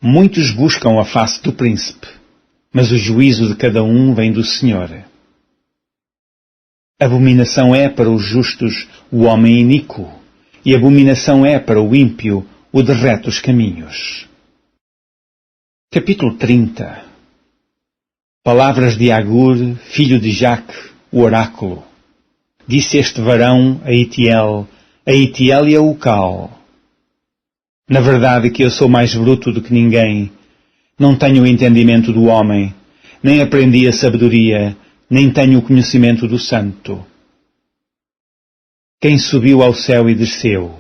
Muitos buscam a face do príncipe, mas o juízo de cada um vem do Senhor. Abominação é para os justos o homem iníquo, e abominação é para o ímpio o de retos caminhos. Capítulo 30. Palavras de Agur, filho de Jaque, o oráculo. Disse este varão a Itiel e a Ucal: Na verdade que eu sou mais bruto do que ninguém. Não tenho o entendimento do homem, nem aprendi a sabedoria, nem tenho o conhecimento do santo. Quem subiu ao céu e desceu?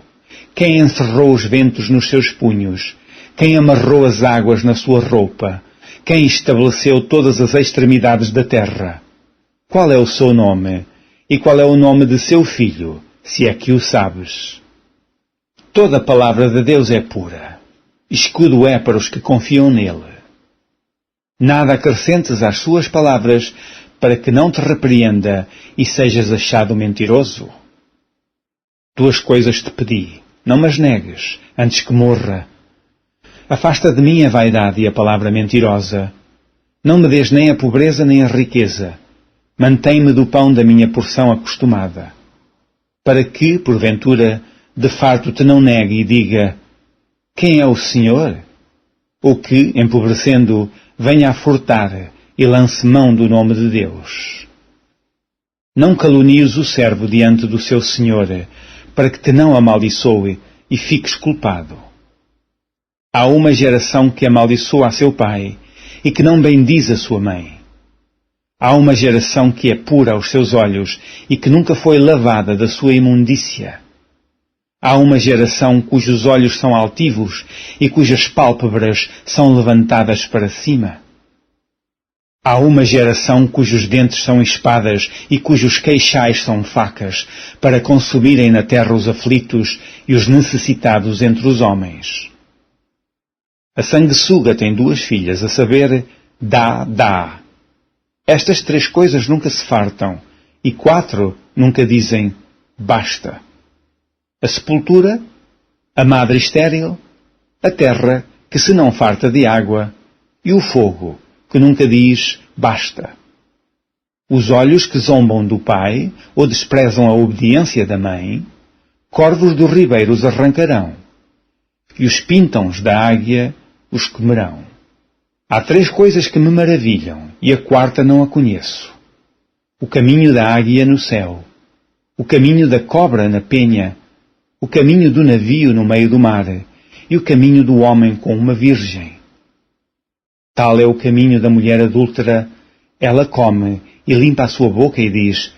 Quem encerrou os ventos nos seus punhos? Quem amarrou as águas na sua roupa? Quem estabeleceu todas as extremidades da terra? Qual é o seu nome? E qual é o nome de seu filho, se é que o sabes? Toda a palavra de Deus é pura. Escudo é para os que confiam nele. Nada acrescentes às suas palavras, para que não te repreenda e sejas achado mentiroso. 2 coisas te pedi, não me as negues, antes que morra. Afasta de mim a vaidade e a palavra mentirosa. Não me des nem a pobreza nem a riqueza. Mantém-me do pão da minha porção acostumada. Para que, porventura, de farto te não negue e diga: quem é o Senhor? Ou que, empobrecendo, venha a furtar e lance mão do nome de Deus. Não calunies o servo diante do seu Senhor, para que te não amaldiçoe e fiques culpado. Há uma geração que amaldiçoa a seu pai e que não bendiz a sua mãe. Há uma geração que é pura aos seus olhos e que nunca foi lavada da sua imundícia. Há uma geração cujos olhos são altivos e cujas pálpebras são levantadas para cima. Há uma geração cujos dentes são espadas e cujos queixais são facas, para consumirem na terra os aflitos e os necessitados entre os homens. A sanguessuga tem 2 filhas, a saber, Dá. Estas 3 coisas nunca se fartam, e 4 nunca dizem basta. A sepultura, a madre estéril, a terra que se não farta de água, e o fogo, que nunca diz basta. Os olhos que zombam do pai ou desprezam a obediência da mãe, corvos do ribeiro os arrancarão, e os pintões da águia os comerão. Há 3 coisas que me maravilham, e a 4ª não a conheço. O caminho da águia no céu, o caminho da cobra na penha, o caminho do navio no meio do mar, e o caminho do homem com uma virgem. Tal é o caminho da mulher adúltera, ela come e limpa a sua boca e diz: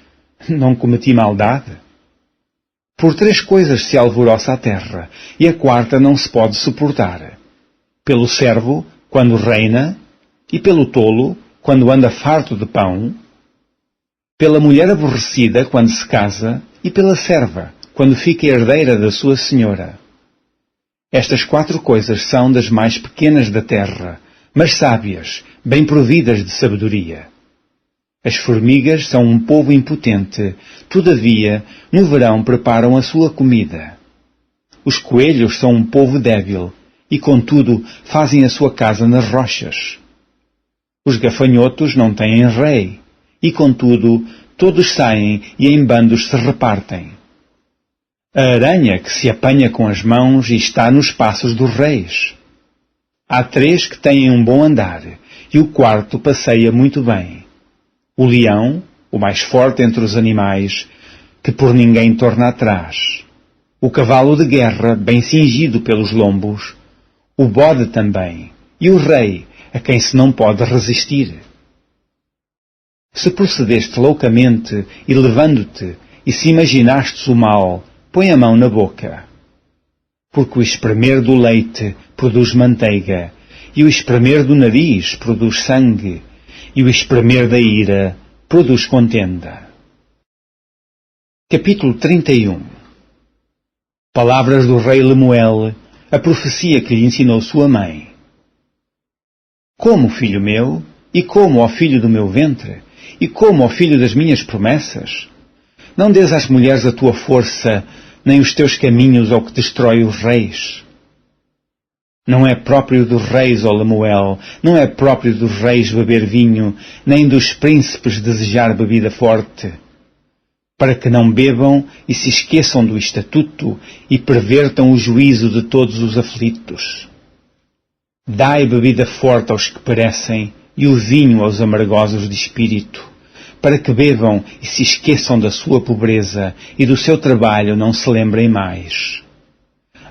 não cometi maldade. Por 3 coisas se alvoroça a terra, e a 4ª não se pode suportar. Pelo servo, quando reina, e pelo tolo, quando anda farto de pão, pela mulher aborrecida, quando se casa, e pela serva, quando fica herdeira da sua senhora. Estas 4 coisas são das mais pequenas da terra, mas sábias, bem providas de sabedoria. As formigas são um povo impotente, todavia, no verão preparam a sua comida. Os coelhos são um povo débil, e contudo fazem a sua casa nas rochas. Os gafanhotos não têm rei, e contudo todos saem e em bandos se repartem. A aranha que se apanha com as mãos e está nos passos dos reis. Há 3 que têm um bom andar, e o 4º passeia muito bem. O leão, o mais forte entre os animais, que por ninguém torna atrás. O cavalo de guerra, bem cingido pelos lombos. O bode também, e o rei, a quem se não pode resistir. Se procedeste loucamente e levando-te, e se imaginastes o mal, põe a mão na boca. porque o espremer do leite produz manteiga, e o espremer do nariz produz sangue, e o espremer da ira produz contenda. Capítulo 31. Palavras do rei Lemuel, a profecia que lhe ensinou sua mãe. Como, filho meu, e como, ó filho do meu ventre, e como, ó filho das minhas promessas? Não dês às mulheres a tua força, nem os teus caminhos ao que destrói os reis. Não é próprio dos reis, ó Lemuel, não é próprio dos reis beber vinho, nem dos príncipes desejar bebida forte, para que não bebam e se esqueçam do estatuto e pervertam o juízo de todos os aflitos. Dai bebida forte aos que perecem e o vinho aos amargosos de espírito, para que bebam e se esqueçam da sua pobreza e do seu trabalho não se lembrem mais.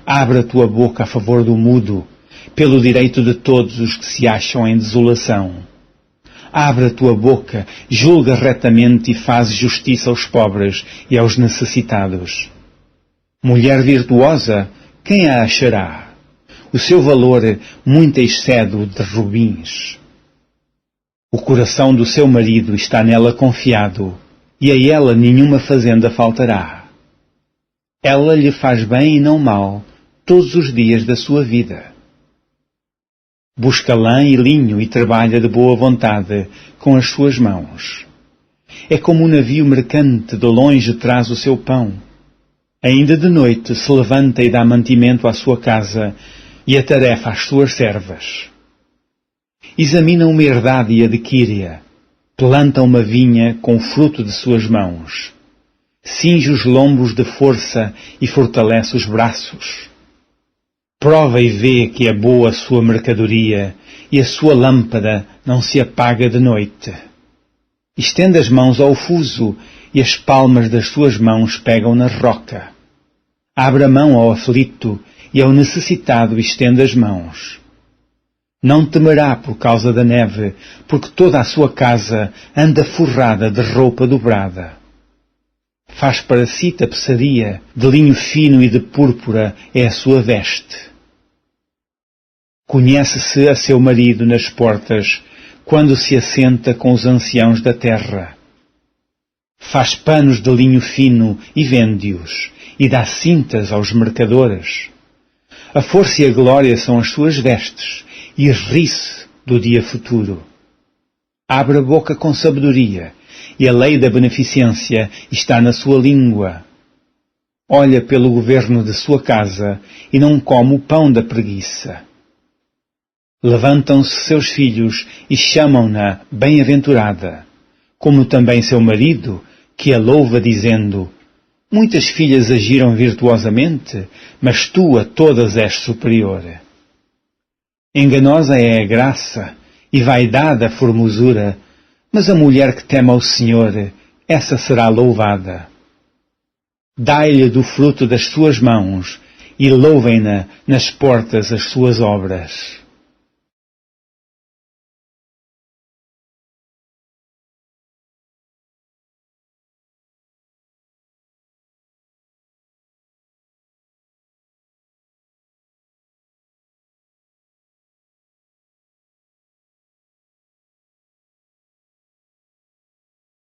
Abre a tua boca a favor do mudo, pelo direito de todos os que se acham em desolação. Abre a tua boca, julga retamente e faz justiça aos pobres e aos necessitados. Mulher virtuosa, quem a achará? O seu valor muito excede o de rubins. O coração do seu marido está nela confiado, e a ela nenhuma fazenda faltará. Ela lhe faz bem e não mal, todos os dias da sua vida. Busca lã e linho e trabalha de boa vontade com as suas mãos. É como um navio mercante, de longe traz o seu pão. Ainda de noite se levanta e dá mantimento à sua casa e a tarefa às suas servas. Examina uma herdade e adquire-a. Planta uma vinha com o fruto de suas mãos. Cinge os lombos de força e fortalece os braços. Prova e vê que é boa a sua mercadoria e a sua lâmpada não se apaga de noite. Estende as mãos ao fuso e as palmas das suas mãos pegam na roca. Abre a mão ao aflito e ao necessitado estende as mãos. Não temerá por causa da neve, porque toda a sua casa anda forrada de roupa dobrada. Faz para si tapeçaria, de linho fino e de púrpura é a sua veste. Conhece-se a seu marido nas portas, quando se assenta com os anciãos da terra. Faz panos de linho fino e vende-os, e dá cintas aos mercadores. A força e a glória são as suas vestes, e ri-se do dia futuro. Abre a boca com sabedoria, e a lei da beneficência está na sua língua. Olha pelo governo de sua casa, e não come o pão da preguiça. Levantam-se seus filhos e chamam-na bem-aventurada, como também seu marido, que a louva dizendo: muitas filhas agiram virtuosamente, mas tu a todas és superior. Enganosa é a graça, e vaidade a formosura, mas a mulher que teme ao Senhor, essa será louvada. Dai-lhe do fruto das suas mãos, e louvem-na nas portas as suas obras.